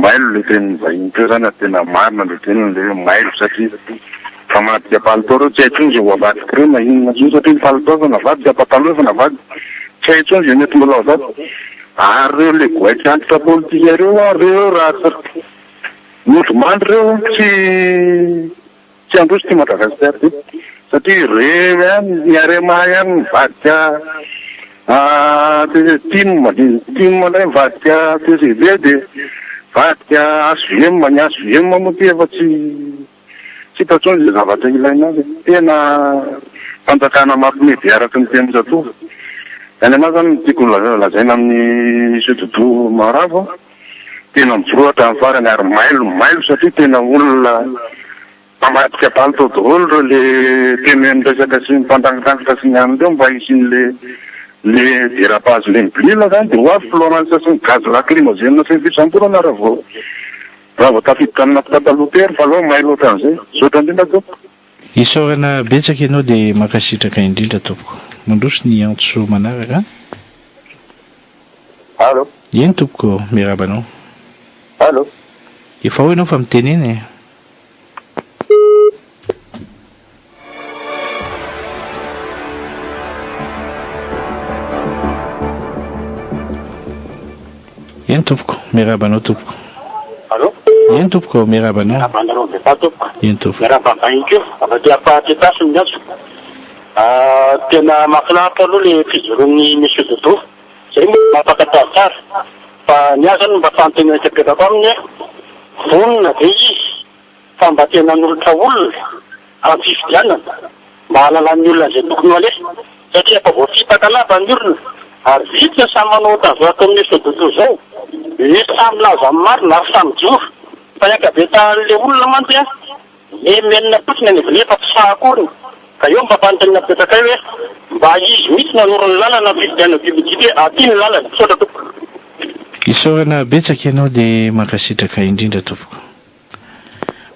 mailo le tenin'ny vahiny teo zany tena marina le teniny le mailo satria fa maty palitao reo tsy haitsony zay ho avadika reo na inona zio satria ny palitao fa navady pataloha fa navady tsy haitsony zay mety mbola avady ary reo le goaitsy antitra politika reo reo raha modomandry reo tsy androso ty Madagasikara ty satria reo ihany niarema ihany mivadika tim ndray mivadika TGV dia vadika ASVM ny ASVM moa ty efa tsy tatsony le zavatra ilaina azy tena fanjakana mampimedy araky ny teny zatovo any anao zany tiako lazaina amin'ny sotodo maravo tena mijoroatra amin'ny farany ary mailo satria tena olona mamadika palitao daholo reo le temeny resaka sy mipandangitangitra sy ny any reo mba isin'le dérapage lemblila zany dia hoavy Florence sy ny gaz lacrymogène sy ny fisamborana raha vao tafiditra amina mpitapaloha tery fa aloha mailo ohatran'izay zotra indrindra tompoko. Isaorana betsaka ianao dia makasitraka indrindra tompoko. Mandroso ny antso manaraka. Allo. Eny tompoko miarabanao. Allo. Efa ho ianao fa miteneny. Eny tompoko miarabanao tompoko. Allo. Eny tompoko miarabanao. Miarabanao be pa tompoko. Eny tompoko. Miarabavahiny keo avy apaty tasy ny azo. Tena mahafinaritra aloha le fijeron'ny Monsieur Dodo. Zay moa mampakatao tsara. Fa ny azy mba fanteny etsapetako aminy vonona be izy fa mba tena nolotra olona amin'ny fifidianana mba halalan'ny olona zay tokony aleha satria efa voafitaka lava ny olona ary vitsy samy manao ohatran'izao ataon'ny Monsieur Dodo zao misy samy laza maro na samy joro fa ny akabetan'le olona mantsy menina potsiny any efa fisahakoriny ka eo mba fantena petaka io hoe mba izy mihitsy nanoro ny lalana fifidiana biolojiky hoe aty ny lalana sotra tompoko. Isaorana betsaka ianao dia makasitraka indrindra tompoko.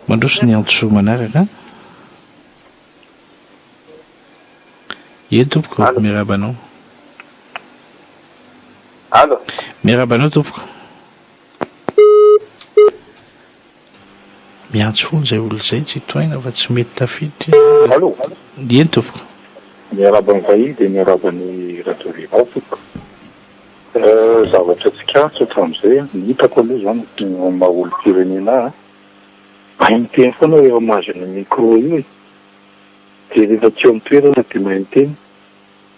Mandroso ny antso manaraka. Eny tompoko miarabanao. Allo. Miarabanao tompoko. Miantso foana izay olo izay tsy toaina fa tsy mety tafiditra. Allo. Eny tompoko. Miarabany vahiny dia miarabany ratorivao tompoko. Zavatra tsy katso hatramin'izay ny hitako aloha zany maha olo-pirenena mahay miteny foana rehefa mahazo ny micro io dia rehefa tsy eo amin'ny toerana dia mahay miteny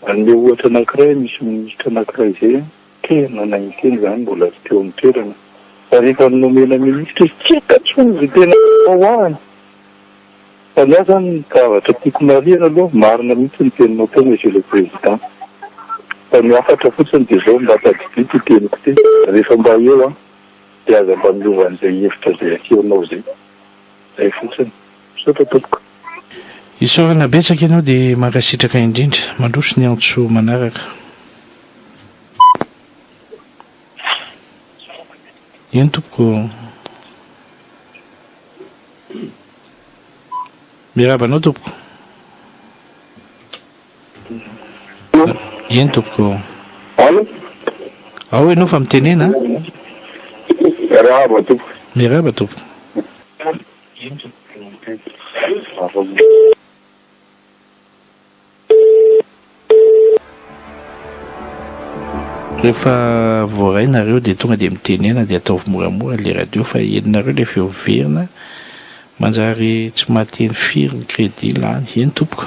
an'le ohatra anankiray misy minisitra anankiray izay tena nahay miteny zany mbola tsy teo amin'ny toerana fa rehefa nomena minisitra izy tsy katsony zay tena ahoahany fa ny ahy zany ny zavatra tiako marihana aloha marina mihitsy ny teninao teo monsieur le président fa miafatra fotsiny dia zao mba tadidity teniko ty rehefa mba eo dia aza mba miovan'izay hevitra zay aseonao zay zay fotsiny sotra tompoko. Isaorana betsaka ianao dia makasitraka indrindra. Mandroso ny antso manaraka. Eny tompoko. Miarabanao tompoko. Eny tompoko. Allo. Ao ianao fa mitenena. Miaraba tompoko. Miaraba tompoko. Rehefa voaray nareo dia tonga dia mitenena dia ataovy moramora le radio fa heninareo le feo verina manjary tsy mahateny firy ny crédit lany. Eny tompoko.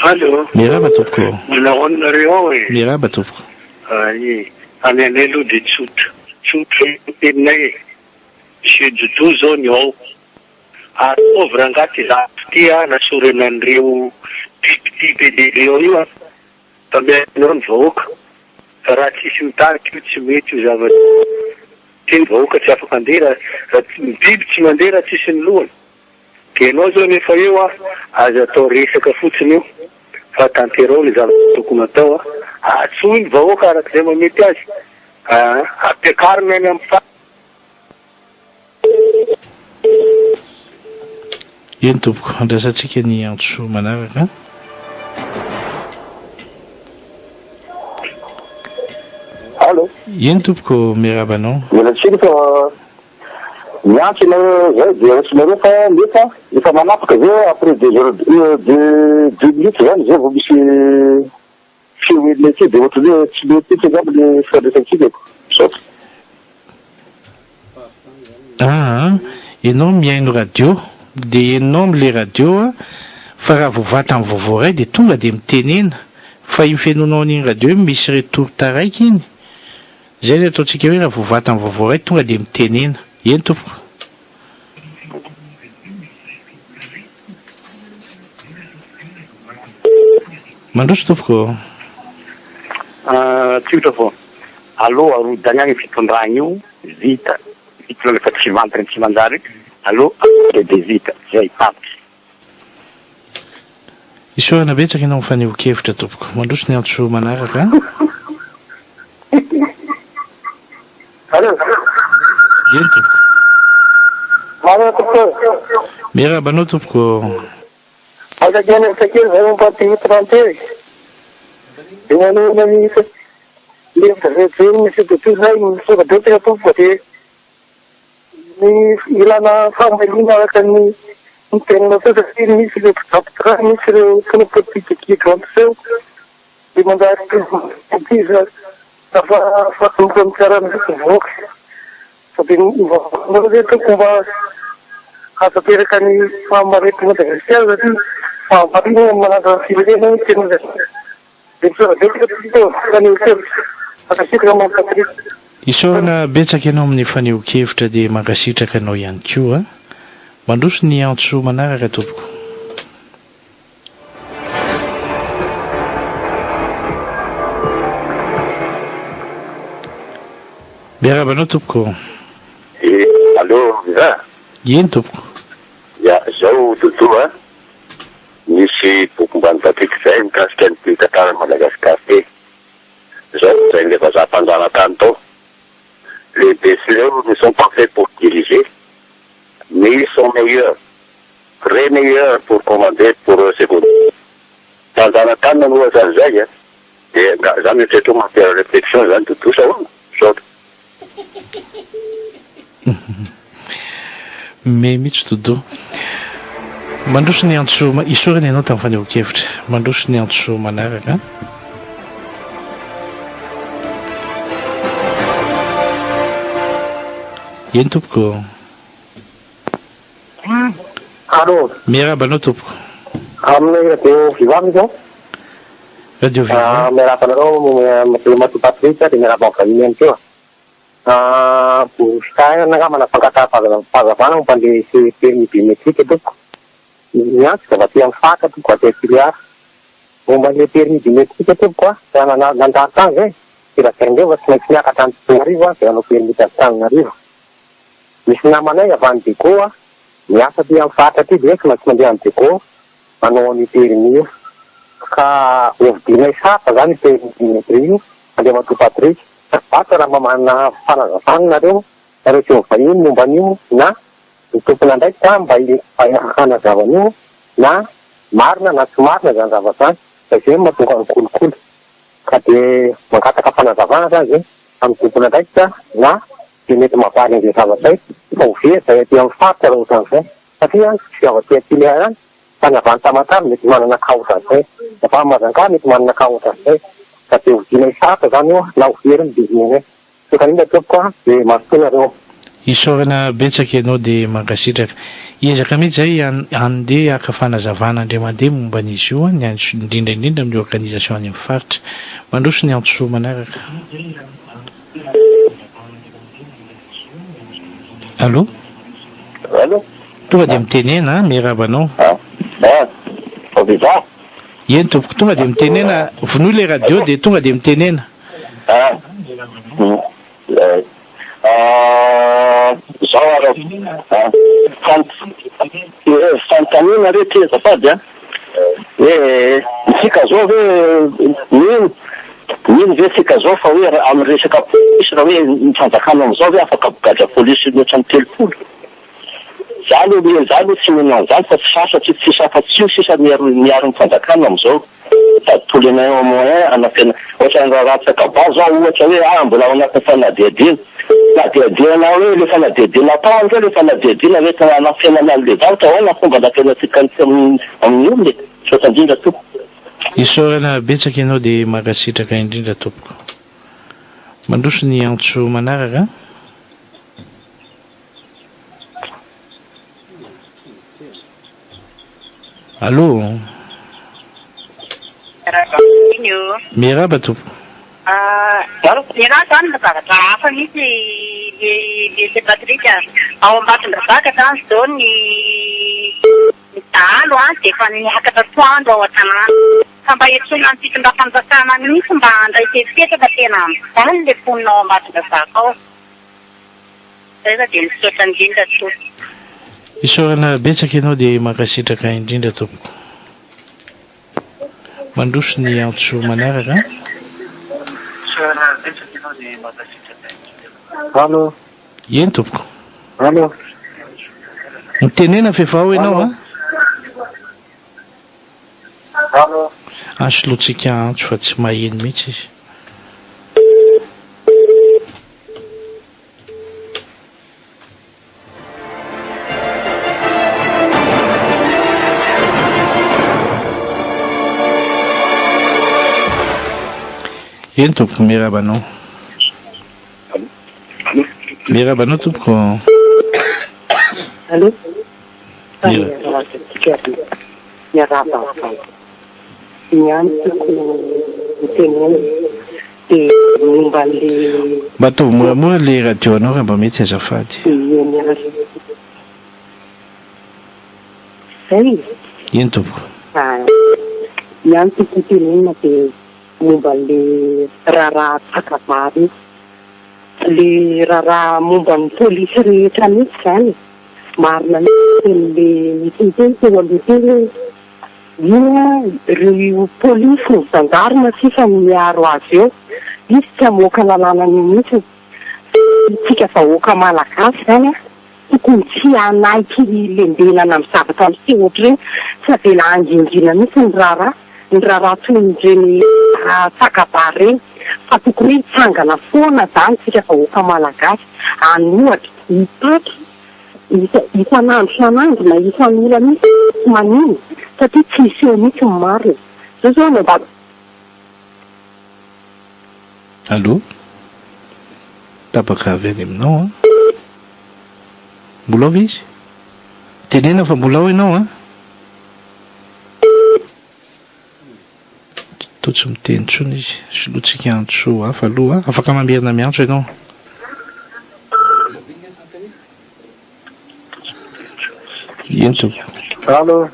Allo. Miaraba tompoko. Nahoanareo ao e. Miaraba tompoko. Any anay aloha dia tsotro teninay Monsieur Dodo zao ny ao ary ovy rangaty zaty nasoranan'ireo PDG io tambianao ny vahoaka raha tsisy mitarika io tsy mety io zavatra teny vahoaka tsy afaka mandeha raha biby tsy mandeha raha tsisy ny lohany ianao zao nefa eo azo atao resaka fotsiny io fa tanterao le zavatra tokony atao atsoy ny vahoaka arak'izay mamety azy ampiakarina any amin'ny fa eny tompoko andrasantsika ny antso manaraka allo eny tompoko miarabanao mialatsika fa miantso ianareo zay dia antsinareo fa efa manapaka zay après 2 minutes zany zay vao misy fihoelina aty dia ohatra hoe tsy mety itsy angamba le fifandraisantsika saotra ianao miaino radio dia ianao am'le radio fa raha vovata amin'ny vaovao ray dia tonga dia mitenena fa iny fiainonao an'iny radio misy retour taraiky iny zay le ataontsika hoe raha vovata amin'ny vaovao ray tonga dia mitenena eny tompoko mandroso tompoko tiotra fo allo arodany agny fitondragna io vita vitona lefa tsy vantany tsy manjary allo de vita zay papy isorana betsaka ianao mifaneho-kevitra tompoko mandroso ny antso manaraka allo eny tompoko miarabanao tompoko azagana sakely zay mampatihitrantery demanona misy levazay misy dotoy zay misorabetraka tompoka de ny ilana famalina araka ny tenina sasy misy le mpitapitra misy reo tonopotikikidro ampyseo de manjary tiza afa mikarana voaka sady mba zay toko mba azaperaka ny famarety Madagasikara satria famarina manasa firenena tena zay de misorabetraka to kany akasitraka mampatrika isorana betsaka ianao amin'ny faneho-kevitra dia mankasitraka anao ihany koa mandroso ny antso manaraka tompoko miarabanao tompoko allo eny tompoko ya zao toto misy bokombany tapiky zay mikasika ny pitantara Madagasikara te zao zay le vazaha-panjana tany tao les déceleurs ne sont pas faits pour diriger mais ils sont meilleurs très meilleurs pour commander pour seconder panjana tany nanoa zany zay de zany tretro mampiara réflexion zany toto saona saotra mais mihitsy todo mandroso ny antso isorana ianao tamin'ny faneho-kevitra mandroso ny antso manaraka eny tompoko allo miarabanao tompoko amin'ny radio vivamy zao radio vivant miarabanareo matopatrika de miaraba vahiny any keo bositana nangamana fankatahafazavana mampandeha permis biométrique toko miantso da vaty amin'ny faka toko vaty filiara momba le permis biométrique toko nandary tany zay irakarindreo tsy maintsy miakatra any Antananarivo de anao permis Antananarivo misy namanay avy any Beko miasa ty amin'ny fatra ty de tsy maintsy mandeha any Beko manao ny permis io ka ovidinay sapa zany permis biométrique io mandeha matopatrika bata raha mamana fanazavana nareo tsy mivahiny momba an'io na ny tompona ndraiky ka mba hanazavana io na marina na tsy marina zany zavatra zany zay mahatonga ny kolokolo ka de mankataka fanazavana zany zay amin'ny tompona ndraiky ka na de mety mavaly an'izay zavatra fa ovea zay aty amin'ny faritra raha ohatran'izay satria tsy avaty atiliara any fanavany tamatamy mety manana kaotra'zay efa mazanka mety manana kaotra'zay ka de ovidinay sapa zany io na overiny bizinenay tokanina topoka de masotonareo isorana betsaka ianao dia mankasitraka iezaka mihitsy zay andeha aka fanazavana andray mandeha momba an'izy io ny indrindraindrindra amin'ny organisation any amin'ny faritra mandroso ny antso manaraka allo allo tonga dia mitenena miarabanao vivant eny tompoko tonga dia mitenena vonoy le radio dia tonga dia mitenena zao fanontaniana rehetra azafady a hoe isika zao hoe mino ve sika zao fa hoe amin'ny resaka polisy raha hoe mifanjakana am'izao hoe afaka bogadra polisy mihoatra ny 30. Za aloha tsy mino an'izany fa tsy satria tsisy afa-tsy io sisa miaro mifanjakana am'izao sady tolenay en moyen anapena ohatra ny raha-ratsaka ba zao ohatra hoe mbola ao anatin'ny fanadihadiana nadiadiana hoe le fanadihadiana atao andreo le fanadihadiana hoe anafiainana an'le zavatra ahoana fomba anafianatsika amin'ny olona sotra indrindra tompoko. Isaorana betsaka ianao dia makasitraka indrindra tompoko. Mandroso ny antso manaraka. Allô? Miraba tompoko. Miraba zany mazavatra hafa misy le Patrika ao Ambatondrazaka zany zao ny dalo dia efa niakatra toandro ao an-tanàna fa mba etsona ny fitondram-panjakana misy mba handray tefitetraka tena amin'izany le fonina ao Ambatondrazaka ao. Zay za dia misaotra indrindra tompoko. Isaorana betsaka ianao dia makasitraka indrindra tompoko. Mandroso ny antso manaraka. Allô? Eny tompoko. Allô? Mitenena fefao ianao a? Allô? Ansolotsika antso fa tsy maheno mihitsy izy. Eny tompoko mirabanao. Mirabanao tompoko. Allô? Miraba. Ny antoko mitenena dia momba le... Mba ataovy moramora le radio anao raha mba mety azafady. Zay? Eny tompoko. Ny antoko mitenena dia momba le raharaha tsakavary le raharaha momba ny polisy rehetra mihitsy zany marina le mitenteny teo aloha teny hoe ireo polisy ny zandarina sisa miaro azy eo izy tsy hamoaka lalàna ny mihitsy tsika vahoaka malagasy zany a tokony tsy anaiky lembenana amin'ny zavatra am'se ohatra reny tsy avela angingina mihitsy ny raharaha toy tsakavary reny fa tokony hoe hitsangana foana zany tsika vahoaka malagasy anohatra hipaky isan'andro san'andro na isan'ola mihitsy tsy manino satria tsy isy eo mihitsy ny marina zao zao mba. Allô? Tapaka avy any aminao a? Mbola ao izy? Tenena fa mbola ao ianao a? To tsy miteny tsony izy. Solotsika antso hafa aloha a. Afaka mamerina miantso ianao. Eny tompoko. Allô?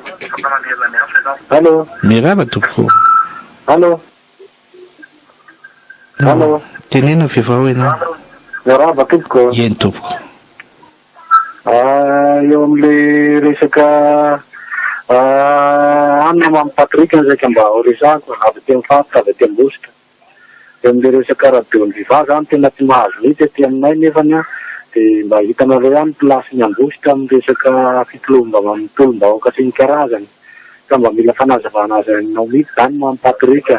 Allô? Miraba tompoko. Allô? Allô? Tenena fefao ianao. Miraba tompoko. Eny tompoko. Eo amin'le resaka anona mamy Patrika zaika mba ho resako avy teny Fatoka avy teny Bositra. Eo amin'le resaka radio ny Viva zany tena tsy mahazo mihitsy aty aminay nefany a dia mba hitanareo ihany plasy ny Ambositra amin'ny resaka fitolom-bahoaka sy ny karazany ka mba mila fanazavana azy aminao mihitsy zany mamy Patrika.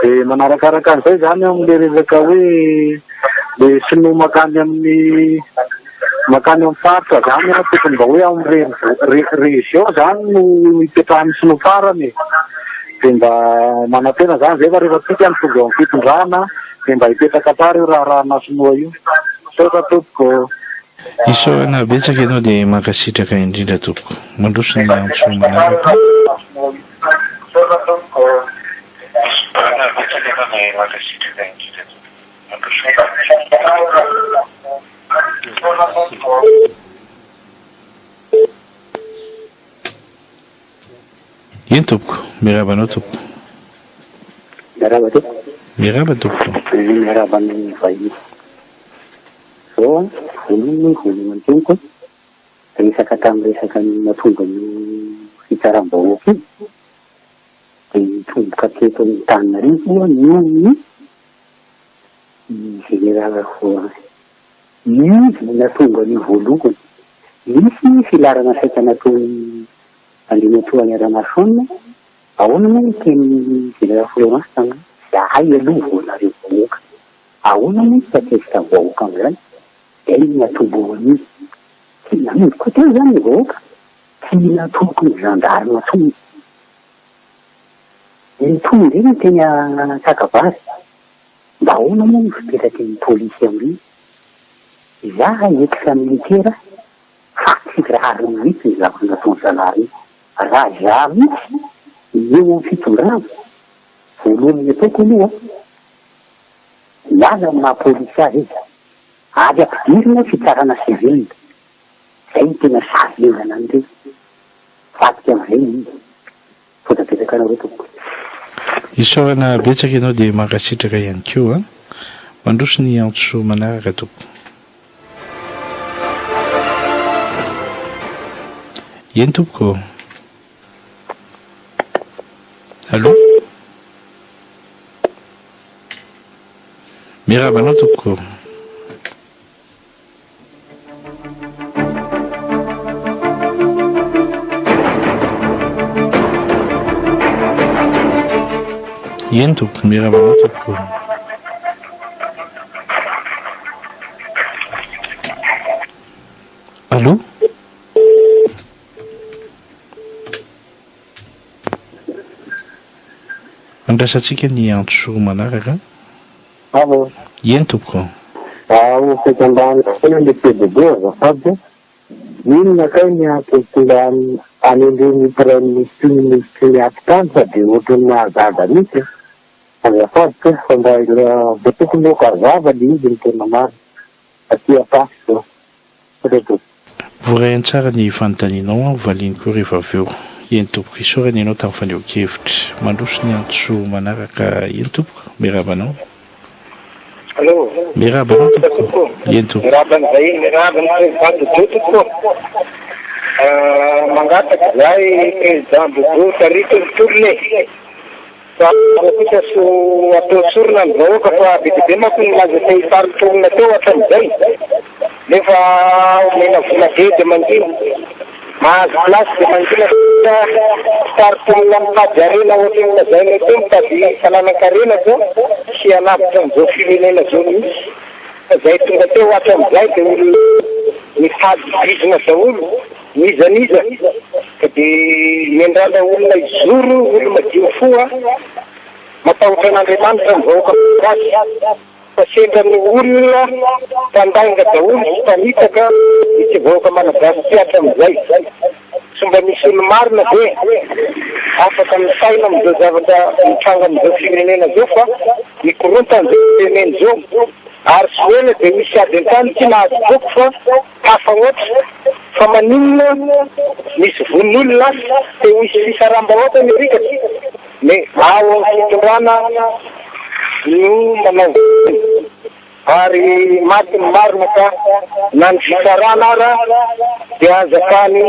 Dia manarakaraka an'izay zany amin'le resaka hoe le sinoa makany amin'ny faritra zany a tokony mba hoe amin'ny région zany no hipetrahany sinoa farany dia mba manantena zany zay fa rehefa tsika ny tonga amin'ny fitondrana dia mba hipetraka tsara io raha nasinoa io. Saotra tompoko. Isaorana betsaka ianao dia makasitraka indrindra tompoko. Mandroso ny antso manaraka. Eny tompoko. Mirabanao tompoko. Miraba tompoko. Miraba tompoko. Miraba ny vahiny. Zao a, volony tompoko. resaka tamin'ny resaka natonga ny fitsaram-bahoaka iny dia nitomboka teto amin'ny Tananarivo noho ny général izy natonga ny voalohany. Misy filarana saika nataony andinatoany Ranasona, ahoana moa ny teny général Florence tany zahay aloha voanareo vahoaka, ahoana moa tatezitra vahoaka amin'izany, dia iny natomboany izy. Tsy namindry koa teo zany ny vahoaka, tsy natomboky ny gendarme tsony. Ny tonga iny teny Sakavazy, mba ahoana moa ny fipetrak'i ny polisy amin'iny. Zahay etika militaire tsy rariny mihitsy ny zavatra nataony zanahary iny. Raha za mihitsy eo amin'ny fitondrana voalohany ataoko aloha miala amin'ny maha-polisy azy izy ary ampidirina fitsarana sivily. Zay ny tena savievana an'ireo fatika amin'izay izy fotapetraka anareo tompoko. Isaorana betsaka ianao dia mankasitraka ihany koa a mandroso ny antso manaraka tompo. Yen tompoko. Allô? Mirabanao tompoko. Yen tompoko, mirabanao tompoko. Allô? Andrasantsika ny antso manaraka. Allô? Yen tompoko. Osaka ambany le PDB azafady. Inona kay ny antony anendreny praministra ny atikany sady ohatrany mahazava mihitsy. Azafady ka fa mba tokony eo kazava le izy ny tena marina. Atia pasy zao. Vorainy tsara ny fanontanianao valiany koa rehefa avy eo. Eny tompoko isaorana ianao tamin'ny faneho-kevitra mandroso ny antso manaraka. Eny tompoko, mirabanao. Allô? Mirabanao tompoko. Eny tompoko. Miraban'izay, miraban'izay tompoko. Mangataka zahay président Bobo tarito ny tourné. Kosa so atao sorona ny vahoaka fa bebe manko ny laza tay farotorona teo hatramin'izay. Nefa omena vola be dia mangina. Mahazo plasy dia mangina farotorona mitady arena ohatry ny lazaina teo mitady fananan-karena zao sy hanavitra amin'izao firenena zao mihitsy. Fa zay tonga teo hatramin'izay dia olo mitady bizina daholo. Niza ka dia miandrana olona izoro, olo madio foa matahotra an'Andriamanitra ny vahoaka azy. Fa sendra ny olona mpandainga daholo sy mpanitaka ity vahoaka malagasy ty hatramin'izay. Sy mba misy olo marina be afaka misaina amin'izao zavatra mitranga amin'izao firenena zao fa mikorontana izao firenena zao. Ary sy hoela dia misy ady an-tany tsy nahazo boko fa hafa oatra. Fa maninona misy von'olona dia misy fisaramba-oatra ny rikatra. Me ao amin'ny fitondrana no manao ary maty ny marina ka na ny fisarana ara dia azakany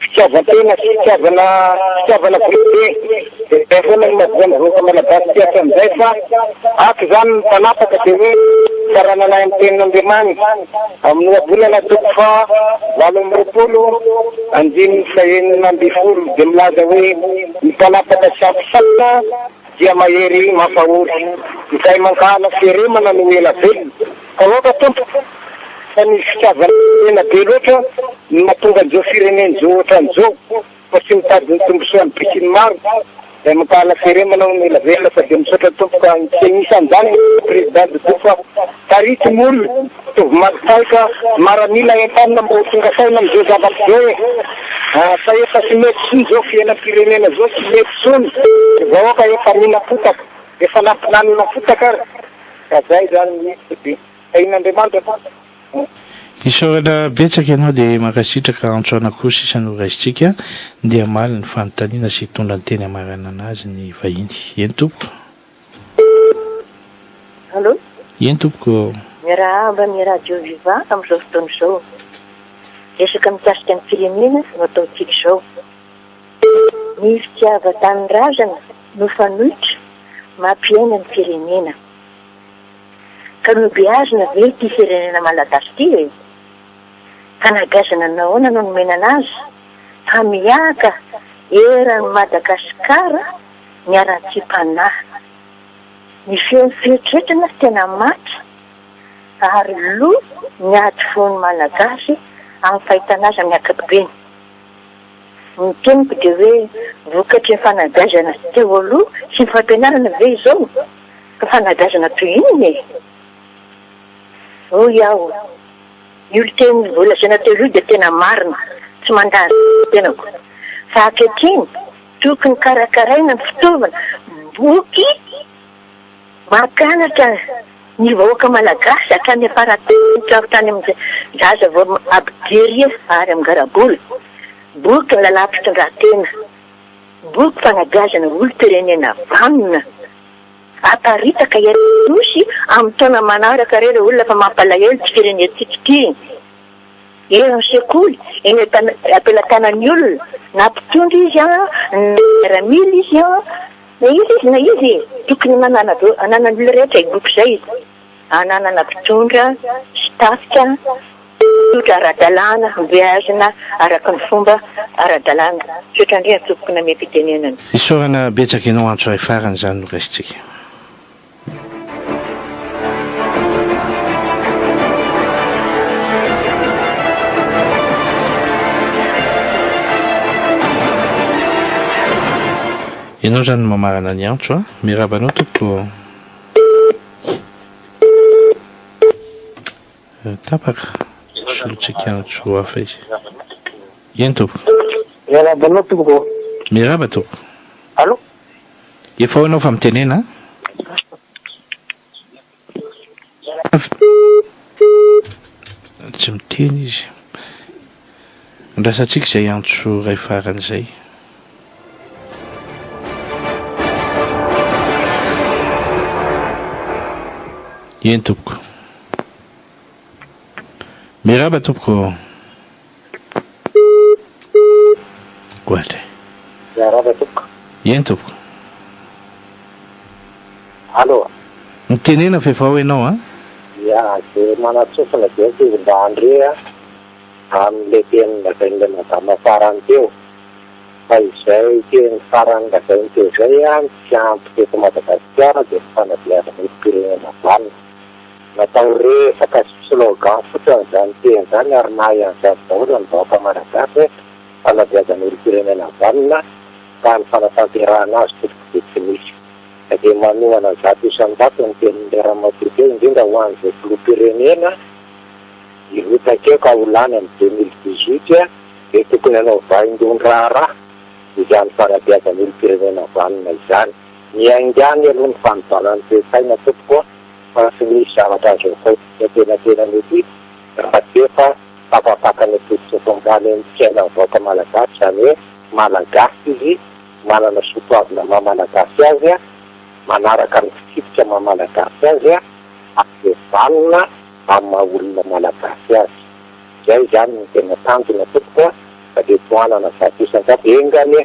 fitiavan-tena sy fitiavana bebe. Dia foana ny mazana vahoaka malagasy ty hatramin'izay fa aky zany ny mpanapaka dia hoe sarananay amin'ny tenin'Andriamanitra amin'ny volana toko fa 2025 dia milaza hoe ny mpanapaka sapisapina dia mahery mampahory. Izay mankahana fiaremana no ela velona. Ka ohatra tompoko fa ny fitiavana be loatra ny mahatonga an'izao firenena zao ohatran'izao fa tsy mitady ny tombosoa ny bikiny maro. Dia mankahana fiaremana no ela velona fa dia misaotra tompoko tsy anisan'izany président de tout fa tarity m'olona tovy maty-taika maranila entanina mba ho tonga saina amin'izao zavatra zao e. Fa efa tsy mety sony zao fiainam-pirenena zao tsy mety sony. Dia vahoaka efa minapotaka, efa nampinanina fotaka ary. Ka zay zany misy be. Ain'Andriamanitra. Isaorana betsaka ianao dia mankasitraka antsoana koa sisa no raisitsika dia maly ny fanontaniana sy hitondra ny teny amarana anazy ny vahiny. Eny tompoko. Allô? Eny tompoko. Miarahaba ny radio viva amin'izao fotoana izao. resaka mikasika ny firenena no ataontsika izao. Ny fitiavan-tanindrazana no fanohitra mampiaina ny firenena. Ka nobeazina ve ity firenena malagasy ity e? Fanagazana nahoana no nomenana azy? Hamiaka eran'ny Madagasikara miara-tsim-panahy. Ny fieritreretana tena maty ary loha miady fon'ny malagasy amin'ny fahitana azy amin'ny ankapobeny. Ny teniko dia hoe vokatry ny fanagazana teo aloha sy ny fampianarana ve izao ka fanagazana toy inona e? Hoy aho, io teny voalazaina teo aloha dia tena marina, tsy mandary tenako. Fa ankehitriny tokony karakaraina ny fitaovana, boky mampianatra ny vahoaka malagasy hatrany afaratany tany amin'ny zaza vao abigery ary amin'ny garabola. Boky lalapi-tondrantena, boky fanagazana olom-pirenena vanona. Aparitaka ianosy amin'ny taona manaraka reo olona fa mampalahelo tsy firenentsika ity. Eo amin'ny sekoly, eny ampelantanan'ny olona, na mpitondra izy ramily izy na izy tokony ananan'olona rehetra boky zay. Ananana mpitondra, stafika, mpitondra ara-dalàna, beazina araka ny fomba ara-dalàna. Sotrandria tokony amam-pitenenana. Isaorana betsaka ianao antso ay farany zany no resitsika. Ianao zany mamarana ny antso a, mirabanao tompoko. Tapaka solotsika antso hafa izy. Eny tompoko. Mirabanao tompoko. Miraba tompoko. Allô? Efa anao fa mitenena? Tsy miteny izy. Andrasantsika izay antso ray faran'izay. Eny tompoko. Miraba tompoko. Guarda. Miraba tompoko. Eny tompoko. Allô? Mitenena fa efa ao ianao a? Ya, dia manatsofana dia izy mba Andrea amin'ilay teny lazain'ilay madama farany teo. Fa izay teny farany lazainy teo izay a, tsy ampy teto Madagasikara dia fanadiazana olom-pirenena vanona. Natao resaka slogan fotsiny zany teny zany ary nahay an'izany daholo ny vahoaka malagasy fanadiazana olom-pirenena vanona ka ny fanatanterahana azy tokony dia tsy misy. Dia manohana zato isan-jato ny tenin'ilay ramatoa teo indrindra ho an'izay filoham-pirenena irotaka eo ka ho lany amin'ny 2018 dia tokony hanao vaindon-draharaha izany fanadiazana olom-pirenena vanona izany. Miaingany aloha ny fanovalany toe-tsaina tompoko fa tsy misy zavatra azo ho tena mety raha efa tapapakana tototsofongany amin'ny fiaina vahoaka malagasy zany hoe malagasy izy manana sotoavina maha-malagasy azy a manaraka ny fitsipika maha-malagasy azy a ary vanona amin'ny maha-olona malagasy azy. Zay zany ny tena tanjona tompoko fa dia toanana zato isan-jato engany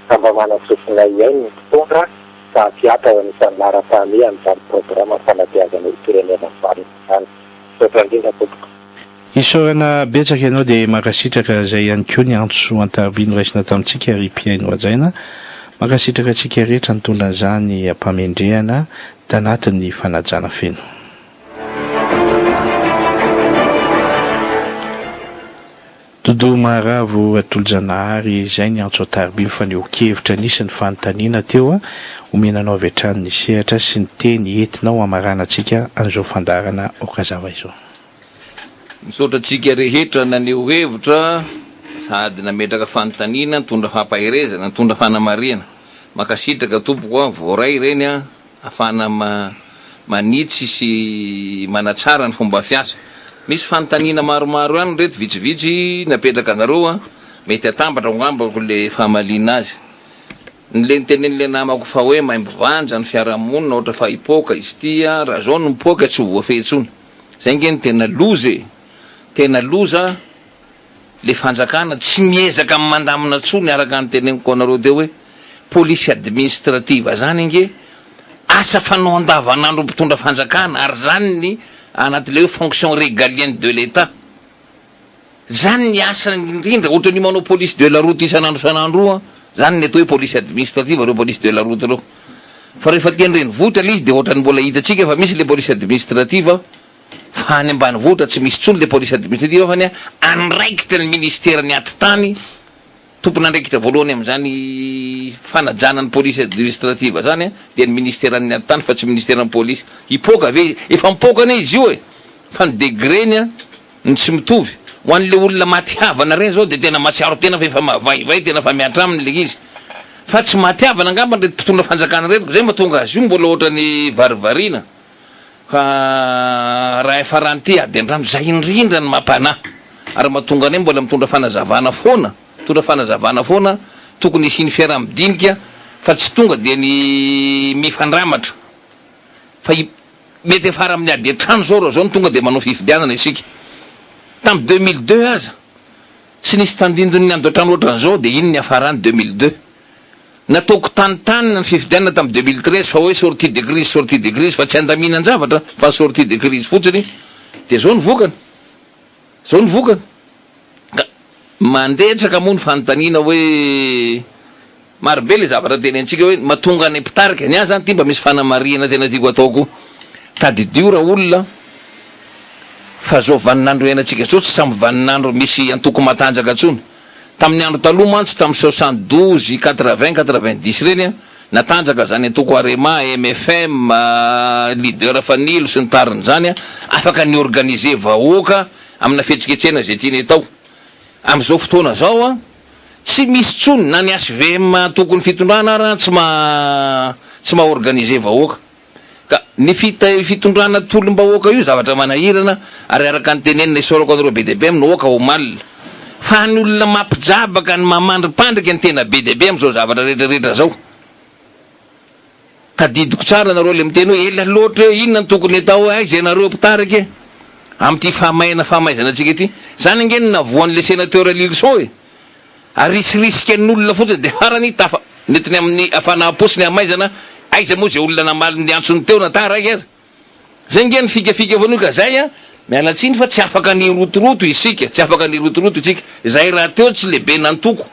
ka mba manasofina iainy ny mpitondra ka fiata ho anisan'ny lara-pahame amin'izany programa fanadiazana olom-pirenena vanona izany. Sotrandrindra tompoko. Isaorana betsaka ianao dia makasitraka izay ihany koa ny antso an-tarobia raisina tamintsika ary mpiaino hajaina. Makasitraka antsika rehetra nitondra an'izany ampamendrehana tanatin'ny fanajana feno. Dodo Maharavo Atolo-Janahary izay ny antso an-tarobia mifaneho-kevitra nisy ny fanontaniana teo a omenanao avy hatrany ny sehatra sy ny teny entinao hamarana antsika an'izao fandarana okazava izao. Misaotra antsika rehetra naneho hevitra sady nametraka fanontaniana nitondra fampahirezana nitondra fanamarena makasitraka tompoko voaray ireny a afana manitsy sy manatsara ny fomba fiasa. Misy fanontaniana maromaro ihany reto vitsivitsy napetraka anareo a mety atambatra ngambako le fahamaliana azy. Nle nitenen'le namako fa hoe maimbo vanja ny fiarahamonina ohatra fa hipoaka izy ty a raha zao no mipoaka tsy ho voafehitsony. Zay nge ny tena loza le fanjakana tsy miezaka amin'ny mandamina tsony araka ny teneniko anareo teo hoe polisy administrative zany ange asa fanao andavanandro mpitondra fanjakana ary zany ny anaty le hoe fonction régalienne de l'état zany ny asa indrindra ohatra ny manao police de la route isanandro zany ny atao hoe police administrative reo police de la route reo fa rehefa tianreny vohitra le izy de ohatrany mbola hitatsika fa misy le police administrative fa any ambany vohitra tsy misy tsony le police administrative fa ny anraikitra ny ministère ny aty tany tompony andraikitra voalohany am'zany fanajanany police administrative zany de ny ministère ny aty tany fa tsy ministère ny police ipoka ave efa mipokany izy io fa ny degreny ny tsy mitovy ho an'le olona matiavana reny zao de tena matsiaro tena fa efa mavaivay tena fa miatra aminy le izy fa tsy matiavana angamba ny mpitondra fanjakana retiko zay mahatonga azy io mbola ohatrany varivarina ka raha efa ranty ady andrano zay indrindra ny mampanahy ary mahatonga anay mbola mitondra fanazavana foana tokony isiny fiaramidinika fa tsy tonga de ny mifandramatra fa mety afara amin'ny ady atrano zao raha zao ny tonga de manao fifidianana isika tam 2002 aza tsy nisy tandindony ny ando atrano ohatran'izao de iny ny afarany 2002 nataoko tanytany ny fifidianana tam 2013 fa hoe sortie de crise fa tsy andamina anjavatra fa sortie de crise fotsiny de zao ny vokany ka mandetsaka moa ny fanontaniana hoe marobe le zavatra teny antsika hoe mahatonga any mpitarika ny azy zany ty mba misy fanamarihana tena tiako ataoko tadidio raha olona fa zao vaninandro ianantsika zao tsy samy vaninandro misy antoko matanjaka tsony tamin'ny andro taloha mantsy tamin'ny 72 80 90 reny natanjaka zany antoko arema MFM leader fanilo sy ny tariny zany afaka ny organiser vahoaka amina fietsiketsena zay tiany atao am'izao fotoana zao tsy misy tsony na ny HVM tokony fitondrana ara tsy ma organiser vahoaka ka ny fitondrana tolom-bahoaka io zavatra manahirana ary araka ny tenenina isorako an'ireo be deaibe minoaka ho mal fa ny olona mampijabaka ny mamandripandrika ny tena be deaibe am'izao zavatra rehetrarehetra zao tadidiko tsara nareo le miteny hoe ela loatra eo inona ny tokony atao zay nareo mpitarika am'ty famaizana antsika ty zany angeny navoan'le sénateur Lilson ary risiriska n'olona fotsiny de farany tafa netiny amin'ny afanaposiny amaizana aiza moa zay olona namaly ny antsony teo natara azy zay ngeny fikafika avao ka zay mialatsiny fa tsy afaka ny rotoroto isika zay raha teo tsy lehibe nantoko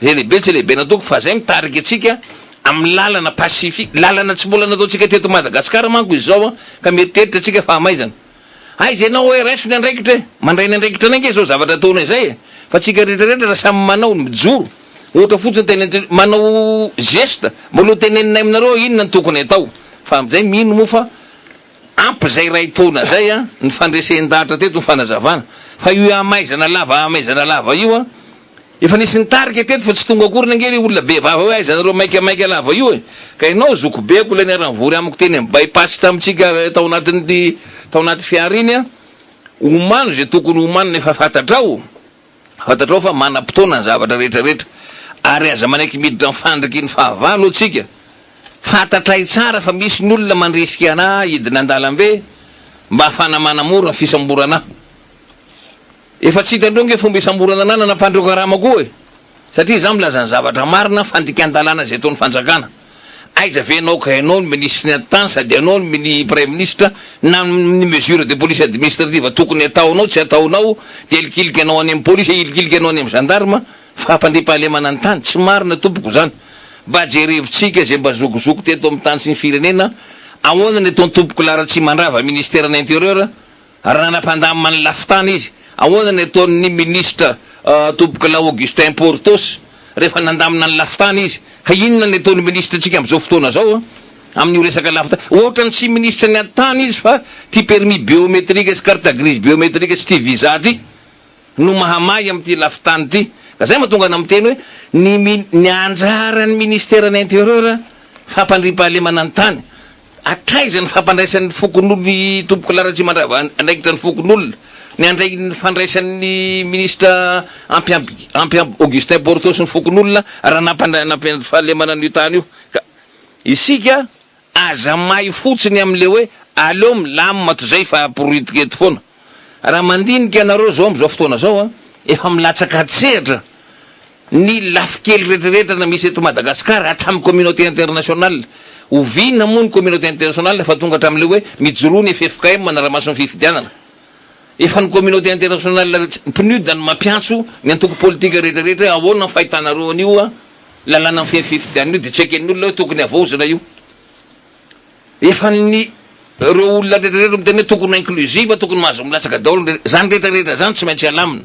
zay lehibe tsy lehibe nantoko fa zay mitarika atsika amin'ny lalana pacifique lalana tsy mbola nataotsika teto Madagasikara manko izy zao ka meritreritra atsika fa amaizana aiza ianao hoe raisony andraikitra mandray ny andraikitra anange zao zavatra ataona izay fa tsika rehetrarehetra raha samy manao ny mijoro ohatra fotsiny tena manao geste mbola teneninay aminareo inona ny tokony atao fa am'izay mino moa fa ampy zay ray taona zay ny fandresen-dahatra teto ny fanazavana fa io amaizana lava io efa nisy nitarika teto fa tsy tonga akory nangely olona be vava hoe aiza nareo maika lava io ka ianao zoko be ko la niaranyvory amiko teny amin'ny bypass tamitsika tao anaty fiara iny omano zay tokony omano nefa fantatrao fa manam-potoana ny zavatra rehetrarehetra ary aza manaiky miditra mifandriky ny fahavalo atsika fantatray tsara fa misy ny olona mandrisika ana hidina andalambe mba afana manamora ny fisamborana efa tsy hitandreo nge fomba isamborana ana nanapandreo karama koa satria za milaza ny zavatra marina fandikan-dalàna zay ataon'ny fanjakana aiza venao ka ianao ny ministre ny atany sady ianao ny premier ministre na ny mesure de police administrative tokony ataonao tsy ataonao de ilikiliky anao any amin'ny police ilikiliky anao any amin'ny gendarme fampandripahalemana ny tany tsy marina tompoko zany mba jerevitsika zay mba zokozoko teto amin'ny tany sy ny firenena ahoana ny ataony tompoko laratsy mandrava ministère ny intérieur ary nanapandamina ny lafitany izy ahoana ny ataony ministre tompoka la Augustin Portos rehefa nandamina ny lafitany izy ka inona ny ataony ministre tsika am'izao fotoana zao amin'io resaka lafitany ohatra ny tsy ministre ny atany izy fa ty permis biométrique sy carte grise biométrique sy ty visa ty no mahamay am'ty lafitany ty ka zay mahatonga na miteny hoe ny anjarany ministère ny intérieur fampandripahalemana ny tany atraiza ny fampandraisan'ny fokon'olo ny tompoka laratsy mandrava andraikitra ny fokon'olona ny andray ny fandraisan'ny ministre ampy Augustin Portos ny fokon'olona raha nampandripahalemana n'io tany io ka isika aza may fotsiny am'le hoe aleo milamina toy zay fa poritika eto foana raha mandinika anareo zao am'izao fotoana zao efa milatsaka tsehatra ny lafikely rehetrarehetra na misy eto Madagasikara hatramin'ny communauté internationale. Oviana moa ny communauté internationale fa tonga hatramin'le hoe mijoroa ny FFKM manara-maso ny fifidianana. Efa ny communauté internationale PNUD ny mampiantso ny antoko politika rehetrarehetra ahoana ny fahitanareo an'io lalàna ny fifidianana io dia tsy haiko ny olona hoe tokony avaozana io. Efa ny reo olona rehetrarehetra miteny hoe tokony inclusive tokony mahazo milatsaka daholo zany rehetrarehetra zany tsy maintsy alamina.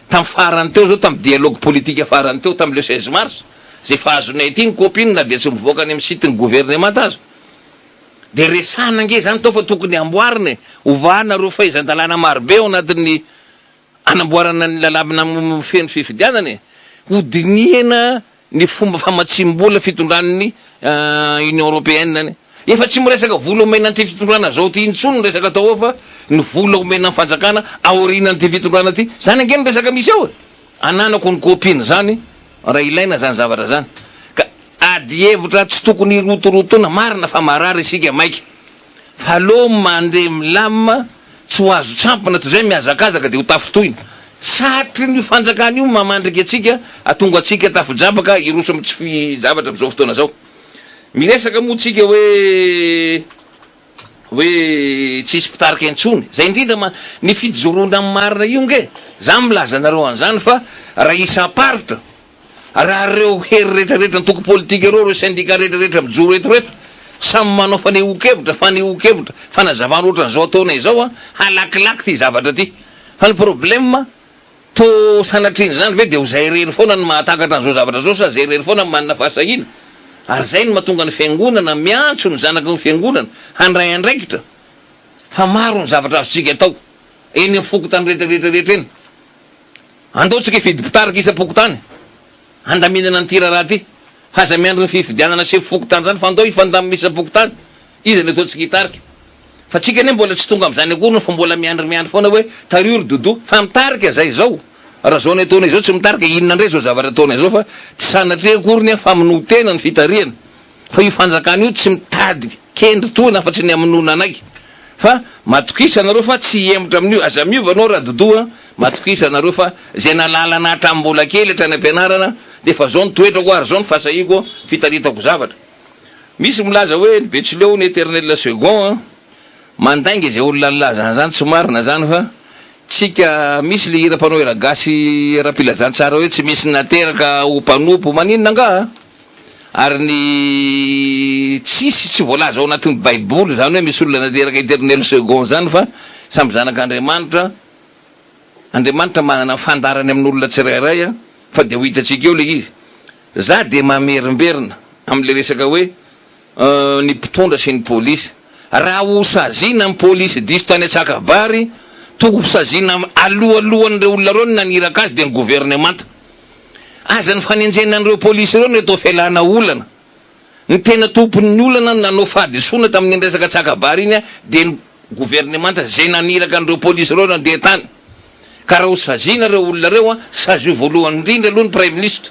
Tamin'ny farany teo zao tamin'ny dialogue politique farany teo tamin'le 16 mars zay fahazonay ity ny copine na dia tsy mivoaka any amin'ny site ny gouvernement azo dia resana nge zany tao fa tokony amboarina ovahana reo fahaizan-dalàna marobe ao anatin'ny anamboarana ny lalàna feno fifidianana hodinihana ny fomba famatsim-bola fitondran'ny Union Européenne efa tsy miresaka vola omena an'ity fitondrana zao ty intsony ny resaka atao ao fa ny vola omena ny fanjakana aoriana an'ity fitondrana ty zany ange ny resaka misy ao ananako ny copine zany raha ilaina zany zavatra zany ka ady hevitra tsy tokony rotorotona marina fa marary isika maiky fa aloha mandeha milamina tsy ho azo tsampana toy zay mihazakazaka dia ho tafitoina satry ny fanjakana io mamandriky atsika atonga atsika tafijabaka iroso amin'ny tsy zavatra am'izao fotoana zao. Miresaka moa tsika hoe tsisy mpitarika intsony zay indrindra ny fijoroana amin'ny marina io nge za milaza anareo an'izany fa raha isa paritra raha reo hery rehetrarehetra ny toko politika reo syndicat rehetrarehetra mijoro rehetrarehetra samy manao fanehoan-kevitra fanehoan-kevitra fanazavana ohatran'izao ataona izao halakilaky ty zavatra ty fa ny problème to sanatriny zany ve dia ho zay rery foana ny mahatakatra an'izao zavatra zao sa zay rery foana manana fahasahina ary zay ny mahatonga ny fiangonana miantso ny zanaky ny fiangonana handray andraikitra fa maro ny zavatra azotsika atao eny am'fokotany rehetrarehetrarehetra eny andaotsika hifidim-pitarika isa-pokotany handaminana ny tira raha ty haza miandro ny fifidianana sy fokotany zany fa andao ifandamina isa-pokotany izy ny ataotsika hitarika fa tsika ane mbola tsy tonga am'izany akory fa mbola miandry foana hoe tariory dodo fa mitarika zay zao raha zao ny ataonay zao tsy mitarika inona ndray zao zavatra ataonay zao fa tsy sanatria akory fa minotena ny fitariana fa io fanjakana io tsy mitady kendry toana fa tsy ny aminona anaiky fa matokisa anareo fa tsy emitra amin'io aza miovanao raha dodoa matokisa anareo fa zay nalalana hatrambola kely hatrany ampianarana dia fa zao ny toetrako ary zao ny fahasahiko fitaritako zavatra. Misy milaza hoe ny Betsileo ny Éternel second mandainga zay olona nilaza zany tsy marina zany fa tsika misy le hira mpanao hira gasy rapilazantsara hoe tsy misy nateraka ho mpanompo maninona nga ary ny tsisy tsy voalaza ao anatin'ny baiboly zany hoe misy olona nateraka Éternel second zany fa samby zanak'Andriamanitra Andriamanitra manana fandarany amin'olona tsirairay fa dia ho hitatsika eo le izy za dia mamerimberina am'le resaka hoe ny mpitondra sy ny polisy raha ho saziana ny polisy diso tany Antsakabary toko saziana alohan'ireo olona reo ny naniraka azy dia ny gouvernemanta aza ny fanenjena an'ireo polisy reo ny atao fialana olana ny tena tompon'ny olana nanao fahadisoana tamin'ny resaka Antsakabary iny dia ny gouvernemanta zay naniraka an'ireo polisy reo nandeha tany ka raha ho saziana reo olona reo sazio voalohany indrindra aloha ny prime ministre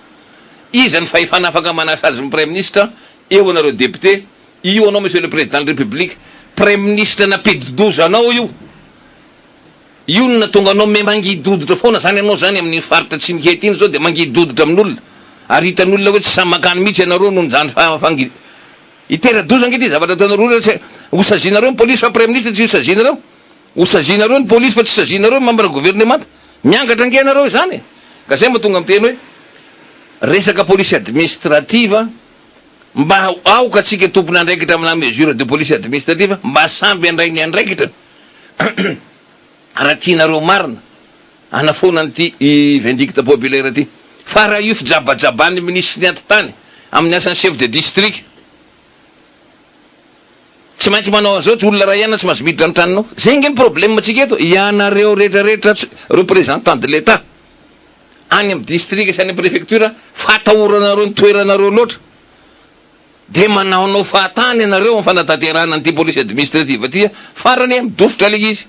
izy ny fahefana afaka manasazy ny prime ministre eo anareo député io anao monsieur le président de la république prime ministre nampidi-doza anao io na tonga anao me mangidy-doditra foana zany anao zany amin'ny faritra tsy mikety iny zao dia mangidy-doditra amin'olona ary hitan'olona hoe tsy samakany mihitsy ianareo noho nyzany fangidy itera-doza ange ty zavatra ataonareo ho sazianareo ny polisy fa prime ministre tsy ho sazianareo ho sazianareo ny polisy fa tsy sazianareo ny membre gouvernemanta miangatra ange anareo zany ka zay mahatonga amin'ny teny hoe resaka polisy administrative mba aoka atsika tompony andraikitra amina mesure de police administrative mba samby andray ny andraikitra raha tianareo marina anafoana n'ity vindicte populaire ty fa raha io fijabajabany ministre ny antitany amin'ny asan'ny chef de district tsy maintsy manao an'izao tsy olona raha ihana tsy mahazo miditra ny traninao zay nge ny problème atsika eto ianareo rehetrarehetra représentant de l'état any amin'ny district sy any préfecture fatahoranareo ny toeranareo loatra dia manaonao fahatany ianareo amin'ny fanatanterana an'ity police administrative ty farany midofotra le izy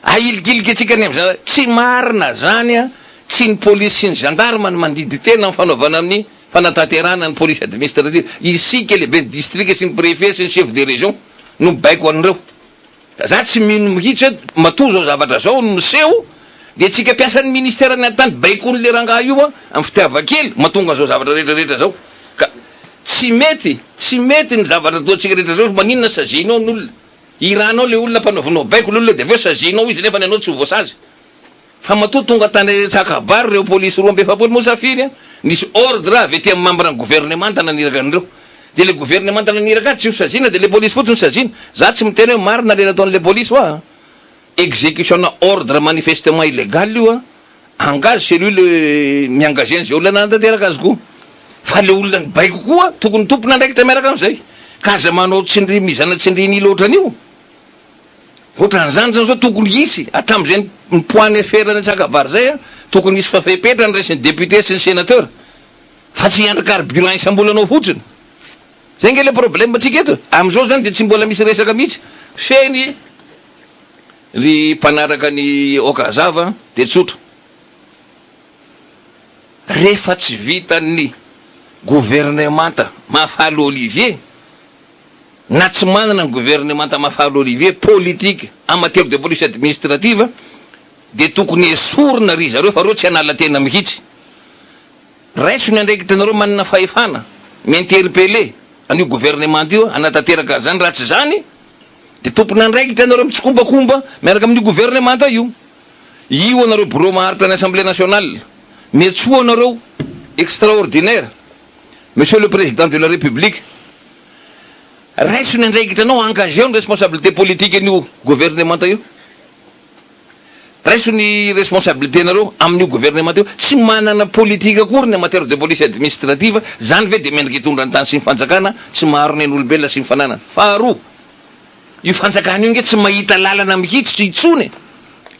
ahilikiliky atsika ny am'zany tsy marina zany tsy ny polisy sy ny gendarme ny mandidy tena amin'ny fanaovana amin'ny fanatanterana ny police administrative isika lehibe ny district sy ny préfet sy ny chef de région no baiko an'ireo za tsy mino mihitsy hoe matoa zao zavatra zao no miseho dia tsika mpiasan'ny ministera ny antany baikony le rangaha io a amin'ny fitiava-kely mahatonga an'izao zavatra rehetrarehetra zao ka tsy mety ny zavatra ataontsika rehetra zao maninona sazinao ny olona iranao le olona mpanaovanao baiko le olona de aveo sazinao izy nefa ny anao tsy ho voasazy fa matoa tonga tany tsakabary reo polisy roa ambe efapolo moa safiry a nisy ordre avy ety amin'ny membre ny gouvernement naniraka an'ireo de le gouvernement naniraka tsy ho sazina de le polisy fotsiny sazina za tsy miteny hoe marina le nataon'le polisy hoa exécution ordre manifestement illégal io a engage cellule miengagé an'izay olona nanatanteraka azy koa fa le olona ny baiko koa tokony tompona andraikitra miaraka am'izay ka aza manao tsindry mizana tsindriny loatran'io ohatran'izany zany zao tokony isy atram'izay ny poiny ferany tsakabary zay a tokony isy fafepetra ny raisiny député sy ny sénateur fa tsy hiandraka carburant isam-bolanao fotsiny zay nge le problème atsika eto am'izao zany de tsy mbola misy resaka mihitsy feny ry mpanaraka ny okazava de tsotra rehefa tsy vitan'ny gouvernemanta mahafaly Olivier na tsy manana ny gouvernemanta mahafaly Olivier politique en matière de police administrative de tokony esorina ry zareo fa reo tsy anala tena mihitsy raisony andraikitra anareo manana fahefana mi-interpellé an'io gouvernement io anatanteraka zany raha tsy zany de tompony andraikitra anareo mitsikombakomba miaraka amin'io gouvernement io anareo bureau maharitra ny assemblée nationale metsoa anareo extraordinaire monsieur le président de la république raisony andraikitra anao engagé ny responsabilité politique an'io gouvernement io raisony responsabilité nareo amin'io gouvernement io tsy manana politique akory en matière de police administrative zany ve de mendraka hitondra ny tany sy ny fanjakana tsy maharo ny olombelona sy ny fananana faharoa io fanjakana io nge tsy mahita lalana mihitsy tsy hitsony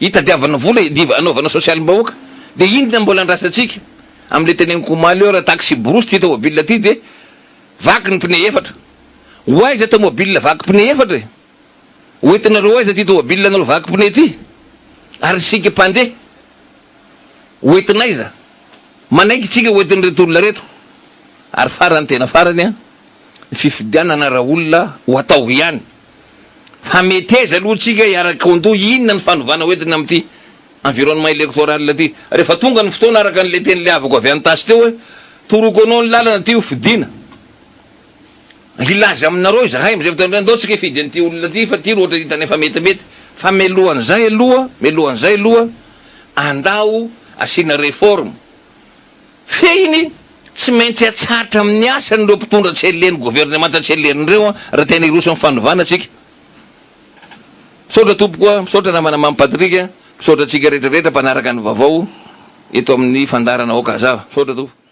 hitadiavana vola anaovana social-mbahoaka de indina mbola andrasatsika am'le teneniko omaly eo raha taxi brosy ty tomobile ty de vaky ny pneu efatra oaiza tomobile vaky pneu efatra oentinareo aiza ty tomobile anareo vaky pneu ty ary sika mpandeha oentinaiza manaiky tsika oentiny reto olona reto ary farany tena farany a fifidianana raha olona ho atao ihany fa mety aiza aloha tsika iarakondoha inona ny fanovana oentina am'ty environnement électoral ty rehefa tonga ny fotoana araka an'le teny le avako avy antasy teo hoe toroko anao ny lalana ty ho fidina ilaza aminareo izahay am'izay fotoandao tsika hifidy an'ty olona ty fa ty roatra hitany efa metimety fa melohan'izay aloha andao asina réforme fehiny tsy maintsy atsatra amin'ny asany reo mpitondra tsy eleny gouvernement tsy elen'ireo raha tena iroso ny fanovana tsika misaotra tompokoa misaotra namana mampatrika misaotra tsika rehetrarehetra mpanaraka ny vaovao eto amin'ny fandarana okazava misaotra tompo